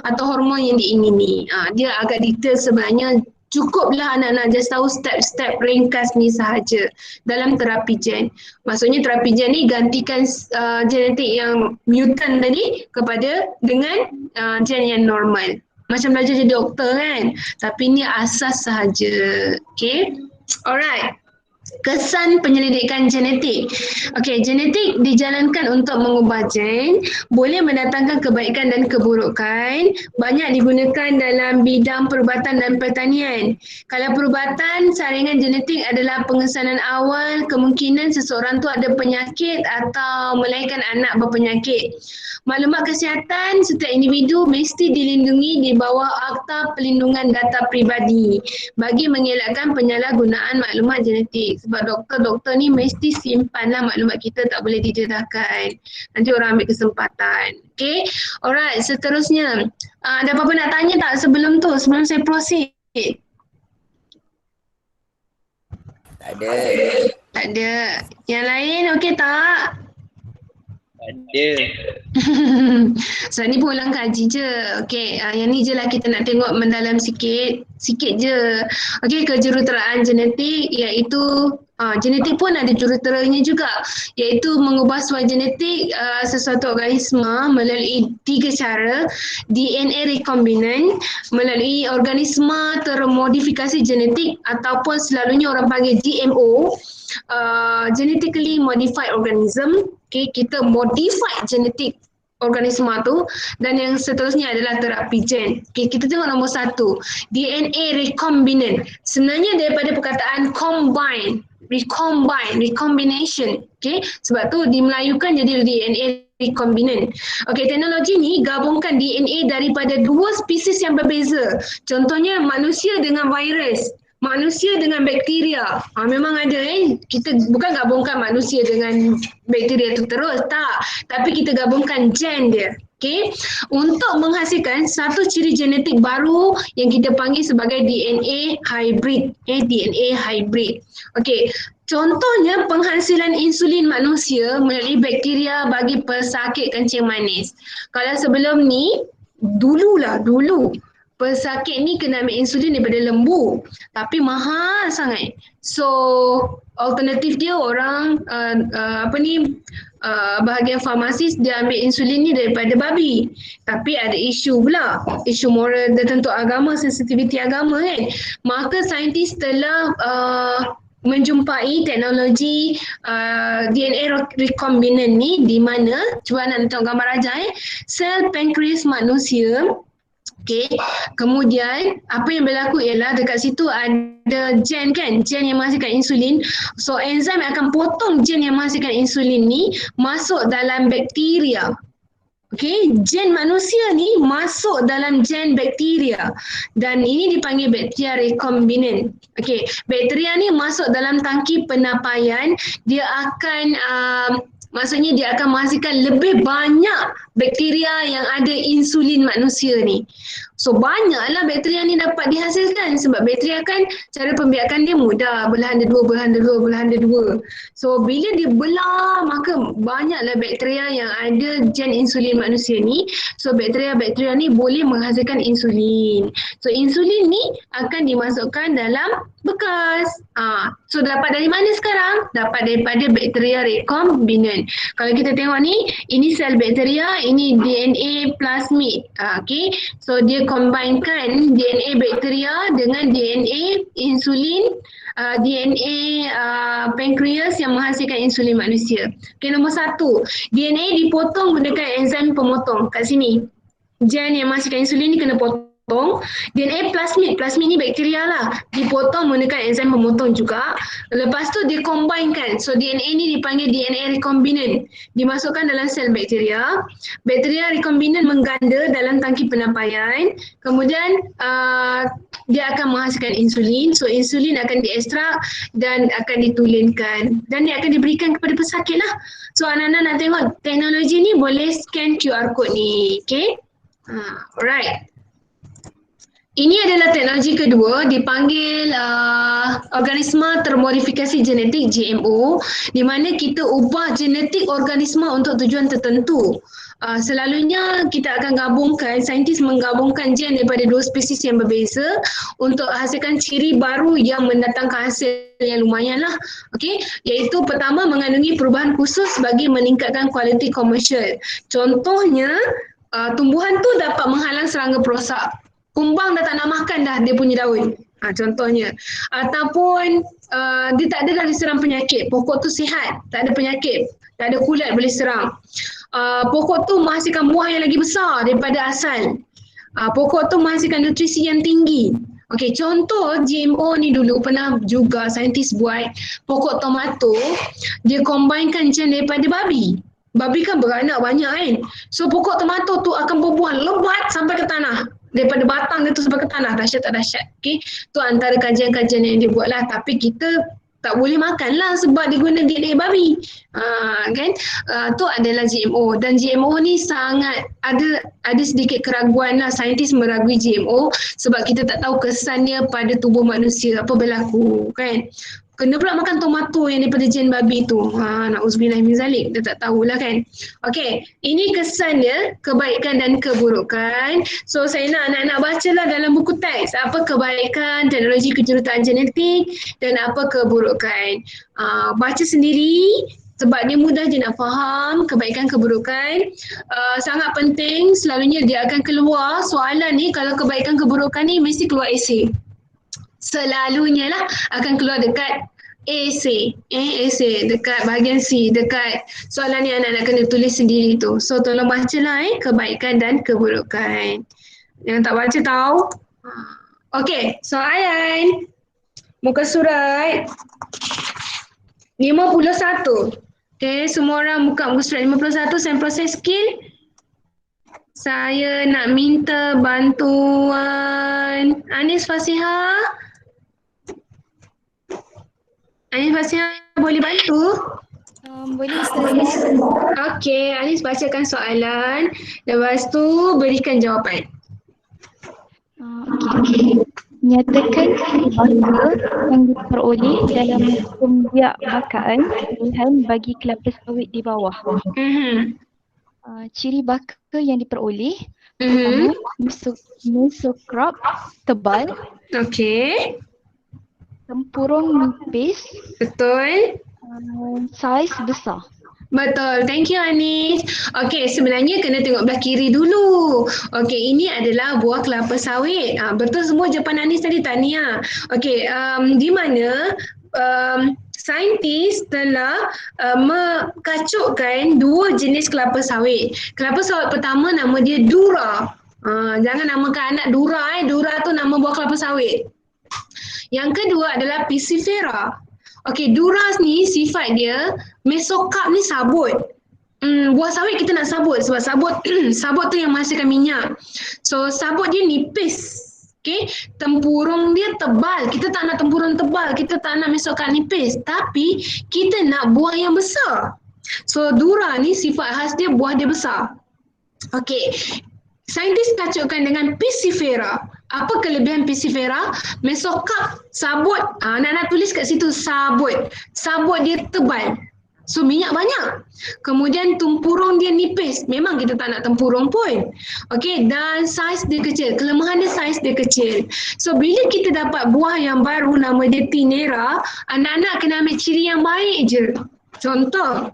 atau hormon yang diingini. Dia agak detail sebenarnya. Cukuplah anak-anak just tahu step-step ringkas ni sahaja dalam terapi gen. Maksudnya terapi gen ni gantikan genetik yang mutant tadi dengan gen yang normal. Macam belajar jadi doktor kan. Tapi ni asas sahaja. Okay. Alright. Kesan penyelidikan genetik. Okey, genetik dijalankan untuk mengubah gen, boleh mendatangkan kebaikan dan keburukan, banyak digunakan dalam bidang perubatan dan pertanian. Kalau perubatan, saringan genetik adalah pengesanan awal kemungkinan seseorang tu ada penyakit atau melahirkan anak berpenyakit. Maklumat kesihatan setiap individu mesti dilindungi di bawah Akta Perlindungan Data Pribadi bagi mengelakkan penyalahgunaan maklumat genetik. Sebab doktor-doktor ni mesti simpanlah maklumat kita, tak boleh didedahkan. Nanti orang ambil kesempatan. Okay, alright, seterusnya. Ada apa-apa nak tanya tak sebelum saya proceed? Tak ada. Tak ada. Yang lain okey tak? Ada. So ni pun ulang kaji je. Okey, yang ni je lah kita nak tengok mendalam sikit je. Okey, kejuruteraan genetik iaitu genetik pun ada juruteranya juga, iaitu mengubah suai genetik sesuatu organisma melalui 3 cara. DNA rekombinan, melalui organisma termodifikasi genetik, ataupun selalunya orang panggil GMO, genetically modified organism. Okay, kita modify genetik organisma tu. Dan yang seterusnya adalah terapi gen. Okay, kita tengok nombor 1, DNA recombinant. Sebenarnya daripada perkataan combine, recombination. Okay, sebab tu dimelayukan jadi DNA recombinant. Okay, teknologi ni gabungkan DNA daripada 2 spesies yang berbeza. Contohnya manusia dengan virus, manusia dengan bakteria. Memang ada kita bukan gabungkan manusia dengan bakteria tu terus, tak. Tapi kita gabungkan gen dia. Okay. Untuk menghasilkan satu ciri genetik baru yang kita panggil sebagai DNA hybrid. DNA hybrid. Okay. Contohnya penghasilan insulin manusia melalui bakteria bagi pesakit kencing manis. Kalau sebelum ni, dulu pesakit ni kena ambil insulin daripada lembu, tapi mahal sangat. So alternatif dia orang bahagian farmasis dia ambil insulin ni daripada babi. Tapi ada isu pula, isu moral tertentu agama, sensitiviti agama kan. Maka saintis telah menjumpai teknologi DNA recombinant ni, di mana cuba nak tengok gambar rajah sel pankreas manusia. Okay. Kemudian apa yang berlaku ialah dekat situ ada gen kan, gen yang menghasilkan insulin. So enzim akan potong gen yang menghasilkan insulin ni masuk dalam bakteria. Okay, gen manusia ni masuk dalam gen bakteria dan ini dipanggil bakteria recombinant. Okay, bakteria ni masuk dalam tangki penapaian, dia akan maksudnya dia akan menghasilkan lebih banyak bakteria yang ada insulin manusia ni. So banyaklah bakteria ni dapat dihasilkan sebab bakteria kan cara pembiakan dia mudah, berlanda dua. So bila dia belah maka banyaklah bakteria yang ada gen insulin manusia ni. So bakteria-bakteria ni boleh menghasilkan insulin. So insulin ni akan dimasukkan dalam bekas. So dapat dari mana sekarang? Dapat daripada bakteria rekombinant. Kalau kita tengok ni, ini sel bakteria, ini DNA plasmid. Okay. So dia combinekan DNA bakteria dengan DNA insulin, DNA pankreas yang menghasilkan insulin manusia. Okay, nombor 1. DNA dipotong menggunakan enzim pemotong. Kat sini. Gen yang menghasilkan insulin ni kena potong. DNA plasmid ni bakteria lah, dipotong menggunakan enzim pemotong juga. Lepas tu dia combinekan, so DNA ni dipanggil DNA rekombinant, dimasukkan dalam sel bakteria. Bakteria rekombinant mengganda dalam tangki penampaian, kemudian dia akan menghasilkan insulin. So insulin akan diekstrak dan akan ditulinkan dan dia akan diberikan kepada pesakit lah. So anak-anak nak tengok teknologi ni, boleh scan QR code ni. Okay, alright. Ini adalah teknologi kedua, dipanggil organisma termodifikasi genetik GMO, di mana kita ubah genetik organisma untuk tujuan tertentu. Selalunya kita akan gabungkan, saintis menggabungkan gen daripada dua spesies yang berbeza untuk hasilkan ciri baru yang mendatangkan hasil yang lumayan lah. Okay? Iaitu pertama, mengandungi perubahan khusus bagi meningkatkan kualiti komersial. Contohnya, tumbuhan tu dapat menghalang serangga perosak. Kumbang dah tak nak makan dah dia punya daun. Contohnya. Ataupun dia tak ada dah diserang penyakit. Pokok tu sihat, tak ada penyakit, tak ada kulat boleh serang. Pokok tu menghasilkan buah yang lagi besar daripada asal. Pokok tu menghasilkan nutrisi yang tinggi. Okey, contoh GMO ni dulu pernah juga saintis buat pokok tomato, dia combinekan gen daripada babi. Babi kan beranak banyak kan. So pokok tomato tu akan berbuah lebat sampai ke tanah. Daripada batang dia tu sampai ke tanah. Dahsyat tak dahsyat. Okay. Tu antara kajian-kajian yang dia buat lah. Tapi kita tak boleh makan lah sebab dia guna DNA babi. Kan? Tu adalah GMO. Dan GMO ni sangat ada sedikit keraguan lah. Saintis meragui GMO sebab kita tak tahu kesannya pada tubuh manusia. Apa berlaku kan? Kena pula makan tomato yang daripada gen babi tu. Na'udzubillah min zalik. Dia tak tahulah kan. Okey, ini kesannya, kebaikan dan keburukan. So saya nak anak-anak bacalah dalam buku teks. Apa kebaikan teknologi kejuruteraan genetik dan apa keburukan. Baca sendiri sebab dia mudah je nak faham kebaikan keburukan. Sangat penting, selalunya dia akan keluar soalan ni, kalau kebaikan keburukan ni mesti keluar esei. Selalunya lah akan keluar dekat esei, dekat bahagian C, dekat soalan ni anak-anak kena tulis sendiri tu. So tolong bacalah kebaikan dan keburukan. Yang tak baca tahu. Okey, so Ayan, muka surat 51. Okey, semua orang buka muka surat 51, saya proses skill. Saya nak minta bantuan Anis Fasihah. Anis Fasihah boleh bantu? Boleh Ustazah. Okey, Anis bacakan soalan. Lepas tu berikan jawapan. Okey. Nyatakan ciri baka yang diperoleh dalam pembiakbakan pilihan bagi kelapa sawit di bawah. Ciri baka yang diperoleh pertama, mesocrop tebal. Okey. Tempurung nipis. Betul. Saiz besar. Betul. Thank you Anis. Okey, sebenarnya kena tengok belah kiri dulu. Okey, ini adalah buah kelapa sawit. Betul semua jawapan Anis tadi, tahniah. Okey, di mana saintis telah mengacukkan dua jenis kelapa sawit. Kelapa sawit pertama nama dia Dura. Jangan namakan anak Dura. Dura tu nama buah kelapa sawit. Yang kedua adalah Pisifera. Okey, Dura ni sifat dia, mesokarp ni sabut. Buah sawit kita nak sabut sebab sabut tu yang menghasilkan minyak. So sabut dia nipis. Okey, tempurung dia tebal. Kita tak nak tempurung tebal, kita tak nak mesokarp nipis, tapi kita nak buah yang besar. So Dura ni sifat khas dia buah dia besar. Okey. Saintis kacukkan dengan Piscifera. Apa kelebihan Piscifera? Mesokak sabut. Anak-anak tulis kat situ sabut. Sabut dia tebal. So minyak banyak. Kemudian tempurung dia nipis. Memang kita tak nak tempurung pun. Okey, dan saiz dia kecil. Kelemahan dia saiz dia kecil. So bila kita dapat buah yang baru nama dia Tinera, anak-anak kena ambil ciri yang baik je. Contoh,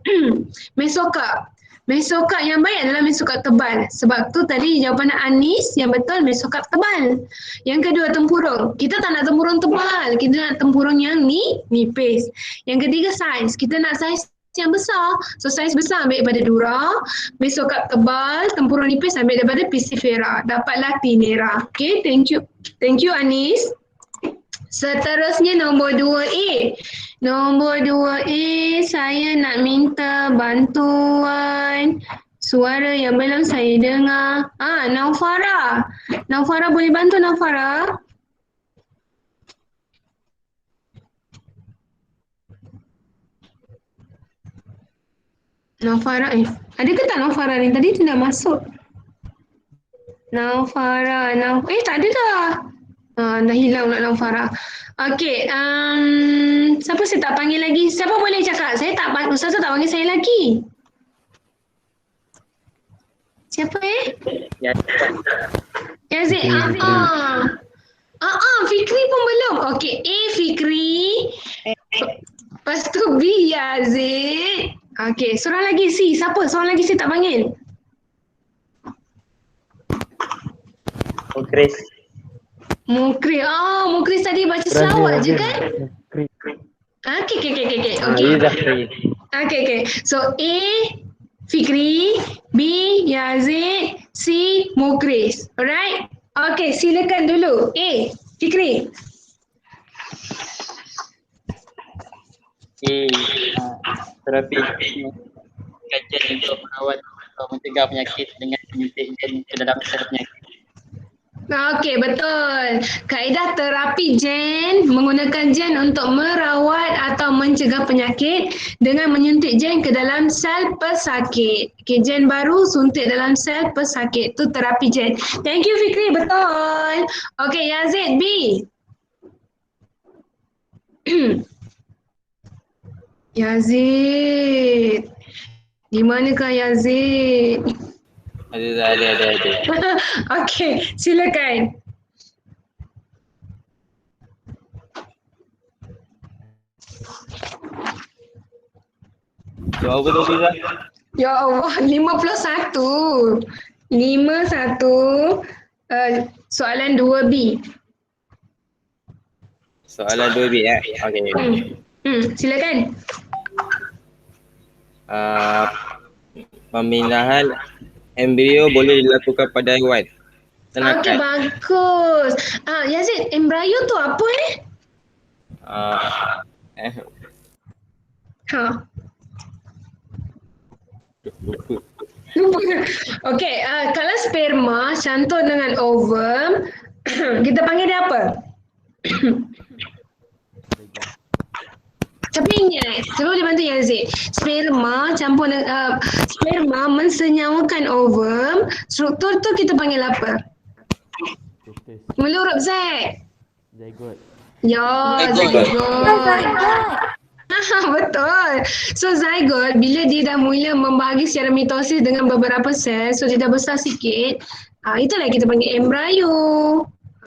mesokak. Mesokak yang baik adalah mesokak tebal. Sebab tu tadi jawapan Anis yang betul mesokak tebal. Yang kedua tempurung. Kita tak nak tempurung tebal. Kita nak tempurung yang nipis. Yang ketiga saiz. Kita nak saiz yang besar. So saiz besar ambil daripada Dura. Mesokak tebal, tempurung nipis ambil daripada Piscifera. Dapatlah Tinera. Okay, thank you. Thank you Anis. Seterusnya nombor 2A. Nombor 2A, saya nak minta bantuan suara yang belum saya dengar. Naufara. Naufara boleh bantu Naufara? Naufara, ada ke tak Naufara ni? Tadi dia dah masuk. Naufara, tak ada dah. Dah hilang pula Naufara. Okey, siapa saya tak panggil lagi? Siapa boleh cakap? Ustazah tak panggil saya lagi. Siapa Yazid. Fikri pun belum. Okey, A Fikri. Lepas tu B Yazid. Okey, seorang lagi C. Siapa? Seorang lagi C tak panggil. Chris. Mukris. Mukris tadi baca selawat je kan? Okey. So A Fikri, B Yazid, C Mukris. Alright? Okey, silakan dulu. A Fikri. Terapi kajian untuk merawat atau mencegah penyakit dengan menyuntik gen ke dalam sel penyakit. Okey, betul. Kaedah terapi gen menggunakan gen untuk merawat atau mencegah penyakit dengan menyuntik gen ke dalam sel pesakit. Okey, gen baru suntik dalam sel pesakit. Itu terapi gen. Thank you Fikri, betul. Okey, Yazid B. Yazid. Di manakah Yazid? Ada. Okey, silakan. Jawab betul Fiza. Ya Allah, 51. 51. Soalan 2B. Soalan 2B Okey. Silakan. Pemindahan embrio boleh dilakukan pada haiwan. Okey, bagus. Yazid, embryo tu apa Lupa. Okey, kalau sperma campur dengan ovum, kita panggil dia apa? Tapi ingat, sebelum dia bantu Yazid, sperma campur sperma mensenyawakan ovum, struktur tu kita panggil apa? Mula huruf Z. Zygote. Ya, zygote. Betul. So zygote bila dia dah mula membahagi secara mitosis dengan beberapa sel, so dia dah besar sikit, itulah kita panggil embryo.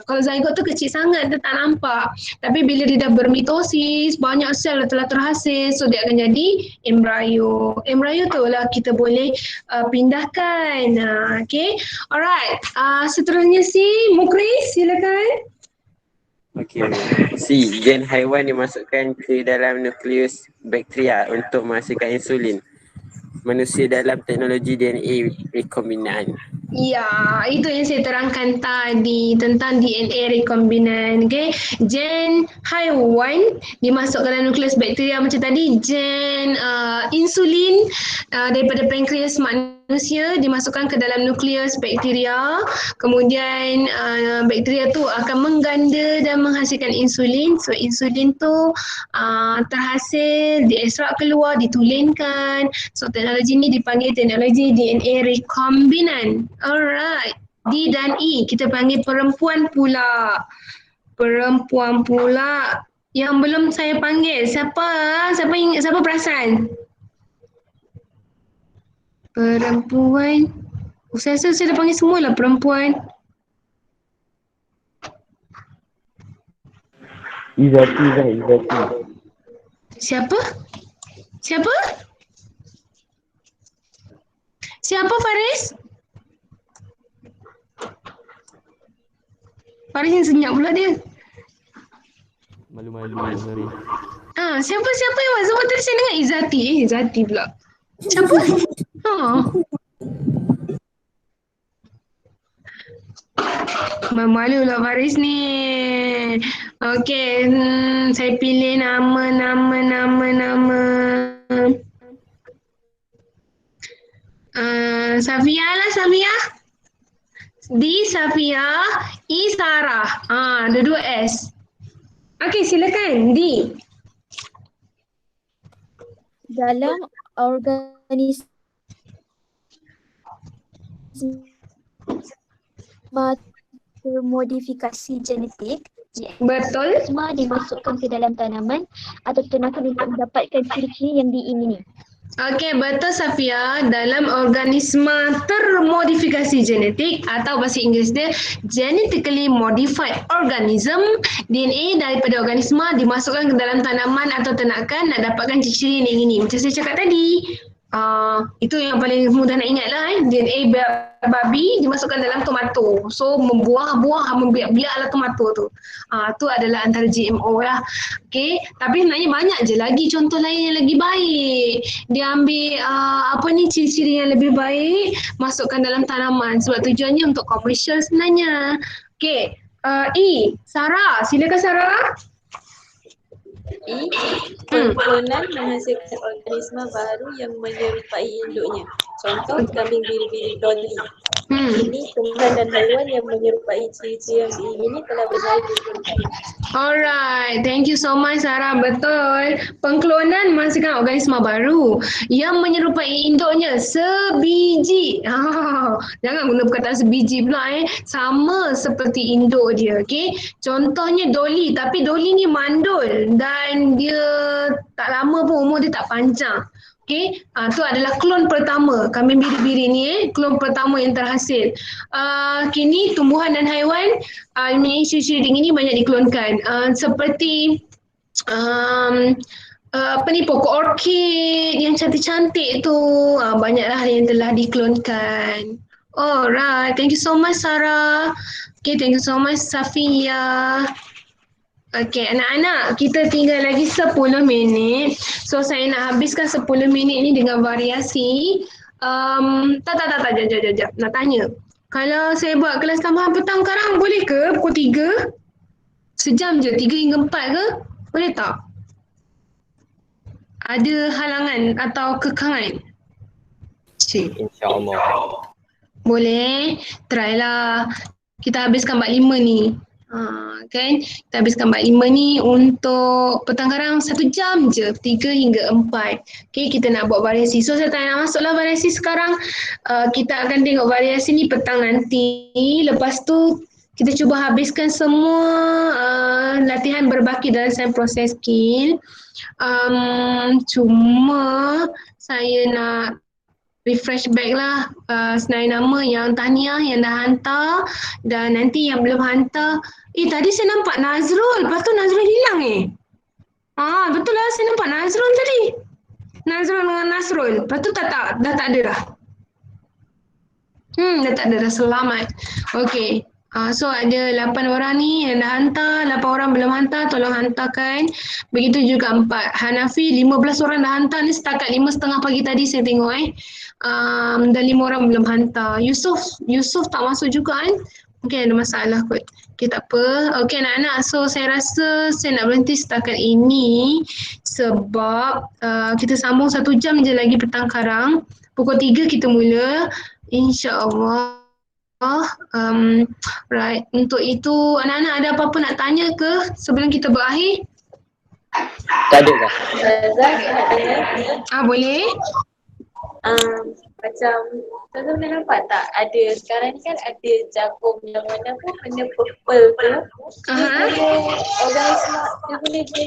Kalau zygote tu kecil sangat, dia tak nampak. Tapi bila dia dah bermitosis, banyak sel telah terhasil, so dia akan jadi embryo. Embryo tu lah kita boleh pindahkan. Okay. Alright. Seterusnya si Mukris, silakan. Okey. C. Gen haiwan dimasukkan ke dalam nukleus bakteria untuk menghasilkan insulin. Manusia dalam teknologi DNA rekombinan. Ya, itu yang saya terangkan tadi tentang DNA rekombinan. Okay. Gen haiwan dimasukkan dalam nukleus bakteria macam tadi. Gen insulin daripada pankreas manusia dimasukkan ke dalam nukleus bakteria. Kemudian bakteria tu akan mengganda dan menghasilkan insulin. So insulin tu terhasil, diekstrak keluar, ditulinkan. So teknologi ni dipanggil teknologi DNA rekombinan. Alright. D dan E kita panggil perempuan pula. Perempuan pula yang belum saya panggil. Siapa perasan? Perempuan. Saya rasa saya dah panggil semualah perempuan. Izati. Siapa? Siapa Faris? Faris yang senyap pula dia. Malu-malu sorry. Siapa yang masuk tadi saya dengar Izati. Izati pula. Siapa? Malu lah Faris ni. Okey, saya pilih nama. Safia lah, Safia. D Safia, E Sarah. Dua S. Okey, silakan D. Dalam organisme termodifikasi genetik, Betul. semua dimasukkan ke dalam tanaman atau ternakan untuk mendapatkan ciri-ciri yang diingini. Okey, betul Safia. Dalam organisma termodifikasi genetik atau bahasa Inggeris dia genetically modified organism, DNA daripada organisma dimasukkan ke dalam tanaman atau ternakan nak dapatkan ciri-ciri yang diingini. Macam saya cakap tadi. Itu yang paling mudah nak ingat lah. DNA babi dimasukkan dalam tomato. So membuah-buah, membiak-biak lah tomato tu. Tu adalah antara GMO lah. Okay. Tapi sebenarnya banyak je lagi contoh lain yang lagi baik. Dia ambil ciri-ciri yang lebih baik, masukkan dalam tanaman. Sebab tujuannya untuk komersial sebenarnya. Okay. E. Sarah. Silakan Sarah. E. Perklonan menghasilkan organisma baru yang menyerupai induknya. Contoh kambing biri-biri Dolly. Ini tumbuhan dan haiwan yang menyerupai ciri-ciri yang diingini telah berjaya diklonkan. Alright, thank you so much Sarah. Betul. Pengklonan menghasilkan organisma baru yang menyerupai induknya sebiji. Jangan guna perkataan sebiji pula Sama seperti induk dia. Okay. Contohnya Dolly, tapi Dolly ni mandul dan dia tak lama pun, umur dia tak panjang. Okay, tu adalah klon pertama. Kambing biri-biri ni klon pertama yang terhasil. Kini tumbuhan dan haiwan mempunyai ciri-ciri ini banyak diklonkan. Seperti pokok orkid yang cantik-cantik tu, banyaklah yang telah diklonkan. Alright, thank you so much Sarah. Okay, thank you so much Safia. Okey, anak-anak, kita tinggal lagi 10 minit. So, saya nak habiskan 10 minit ni dengan variasi. Jap. Nak tanya. Kalau saya buat kelas tambahan petang sekarang, boleh ke pukul 3? Sejam je, 3 hingga 4 ke? Boleh tak? Ada halangan atau kekangan? InsyaAllah. Boleh. Try lah. Kita habiskan bab 5 ni. Kan, kita habiskan bab 5 ni untuk petang karang 1 jam je, 3 hingga 4. Okay, kita nak buat variasi. So saya tak nak masuklah variasi sekarang. Kita akan tengok variasi ni petang nanti. Lepas tu kita cuba habiskan semua latihan berbaki dalam sains proses skill. Cuma saya nak refresh back lah senarai nama yang tahniah yang dah hantar dan nanti yang belum hantar. Tadi saya nampak Nazrul, lepas tu Nazrul hilang betul lah, saya nampak Nazrul tadi. Nazrul dengan Nasrul, lepas tu dah tak ada dah. Dah tak ada dah, selamat. Okay. So ada 8 orang ni yang dah hantar, 8 orang belum hantar, tolong hantarkan. Begitu juga 4. Hanafi 15 orang dah hantar ni setakat 5:30 pagi tadi saya tengok dan 5 orang belum hantar. Yusuf tak masuk juga kan? Mungkin ada masalah kot. Okay, tak apa. Okay anak-anak, so saya rasa saya nak berhenti setakat ini sebab kita sambung 1 jam je lagi petang karang. Pukul 3 kita mula, insya-Allah. Right. Untuk itu anak-anak ada apa-apa nak tanya ke sebelum kita berakhir? Tak ada kah? Zah, nak tanya? Boleh. Macam contoh boleh nampak tak ada sekarang ni kan ada jagung yang warna apa warna purple tu. Dia boleh organisma dia boleh jadi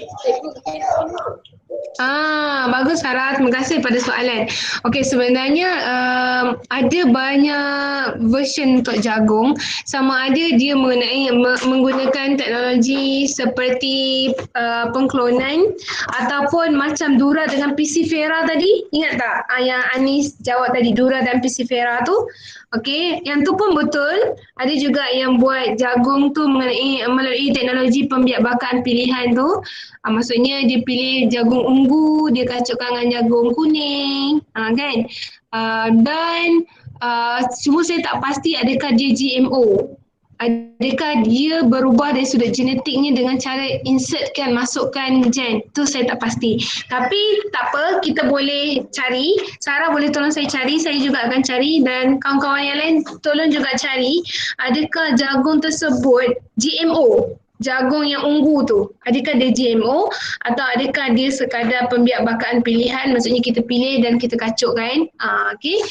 Bagus Sarah. Terima kasih pada soalan. Okey, sebenarnya ada banyak version untuk jagung. Sama ada dia menggunakan teknologi seperti pengklonan ataupun macam Dura dengan Piscifera tadi. Ingat tak yang Anis jawab tadi, Dura dan Piscifera tu? Okey, yang tu pun betul. Ada juga yang buat jagung tu melalui teknologi pembiakbakan pilihan tu. Maksudnya dia pilih jagung ungu, dia kacukkan dengan jagung kuning, kan? Dan cuma saya tak pasti adakah dia GMO. Adakah dia berubah dari sudut genetiknya dengan cara insertkan, masukkan gen. Tu saya tak pasti. Tapi tak apa, kita boleh cari. Sarah boleh tolong saya cari, saya juga akan cari dan kawan-kawan yang lain tolong juga cari. Adakah jagung tersebut GMO? Jagung yang ungu tu, adakah dia GMO atau adakah dia sekadar pembiakbakan pilihan, maksudnya kita pilih dan kita kacukkan. Okay.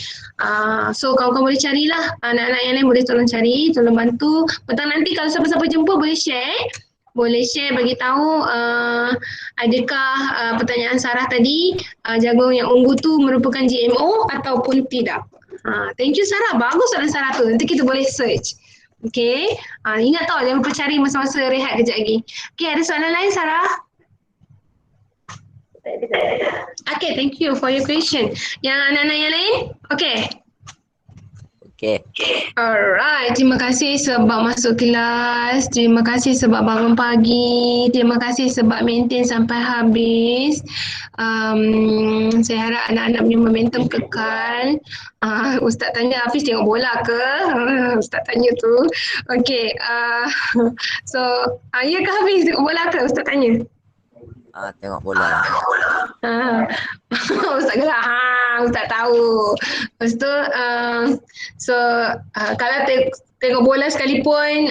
So kawan-kawan boleh carilah, anak-anak yang lain boleh tolong cari, tolong bantu. Petang nanti kalau siapa-siapa jumpa boleh share bagi tahu adakah pertanyaan Sarah tadi jagung yang ungu tu merupakan GMO ataupun tidak. Thank you Sarah, bagus soalan Sarah tu, nanti kita boleh search. Okay, ingat tau jangan lupa cari masa-masa rehat kejap lagi. Okay, ada soalan lain Sarah? Okay, thank you for your question. Yang anak-anak yang lain? Okay. Okay. Alright, terima kasih sebab masuk kelas. Terima kasih sebab bangun pagi. Terima kasih sebab maintain sampai habis. Saya harap anak-anak punya momentum kekal. Ustaz tanya Hafiz tengok bola ke? Ustaz tanya tu. Okay. So, ya ke Hafiz tengok bola ke? Ustaz tanya. Tengok bola. Ustaz gelak. Ustaz tahu. Lepas tu, kalau tengok bola sekalipun,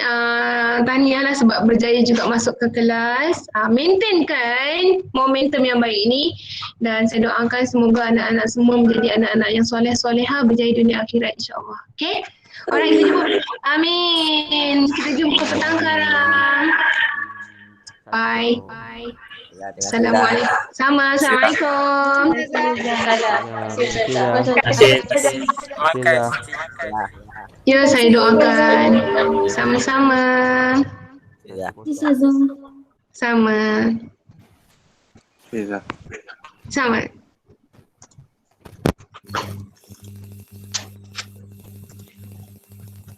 tahniahlah sebab berjaya juga masuk ke kelas. Maintainkan momentum yang baik ini dan saya doakan semoga anak-anak semua menjadi anak-anak yang soleh-solehah, berjaya dunia akhirat insya-Allah. Okay? Alright, kita jumpa. Amin. Kita jumpa petang sekarang. Bye. Assalamualaikum. Assalamualaikum. Terima kasih. Ya, saya doakan. Sama-sama. Sama. Terima kasih. Sama.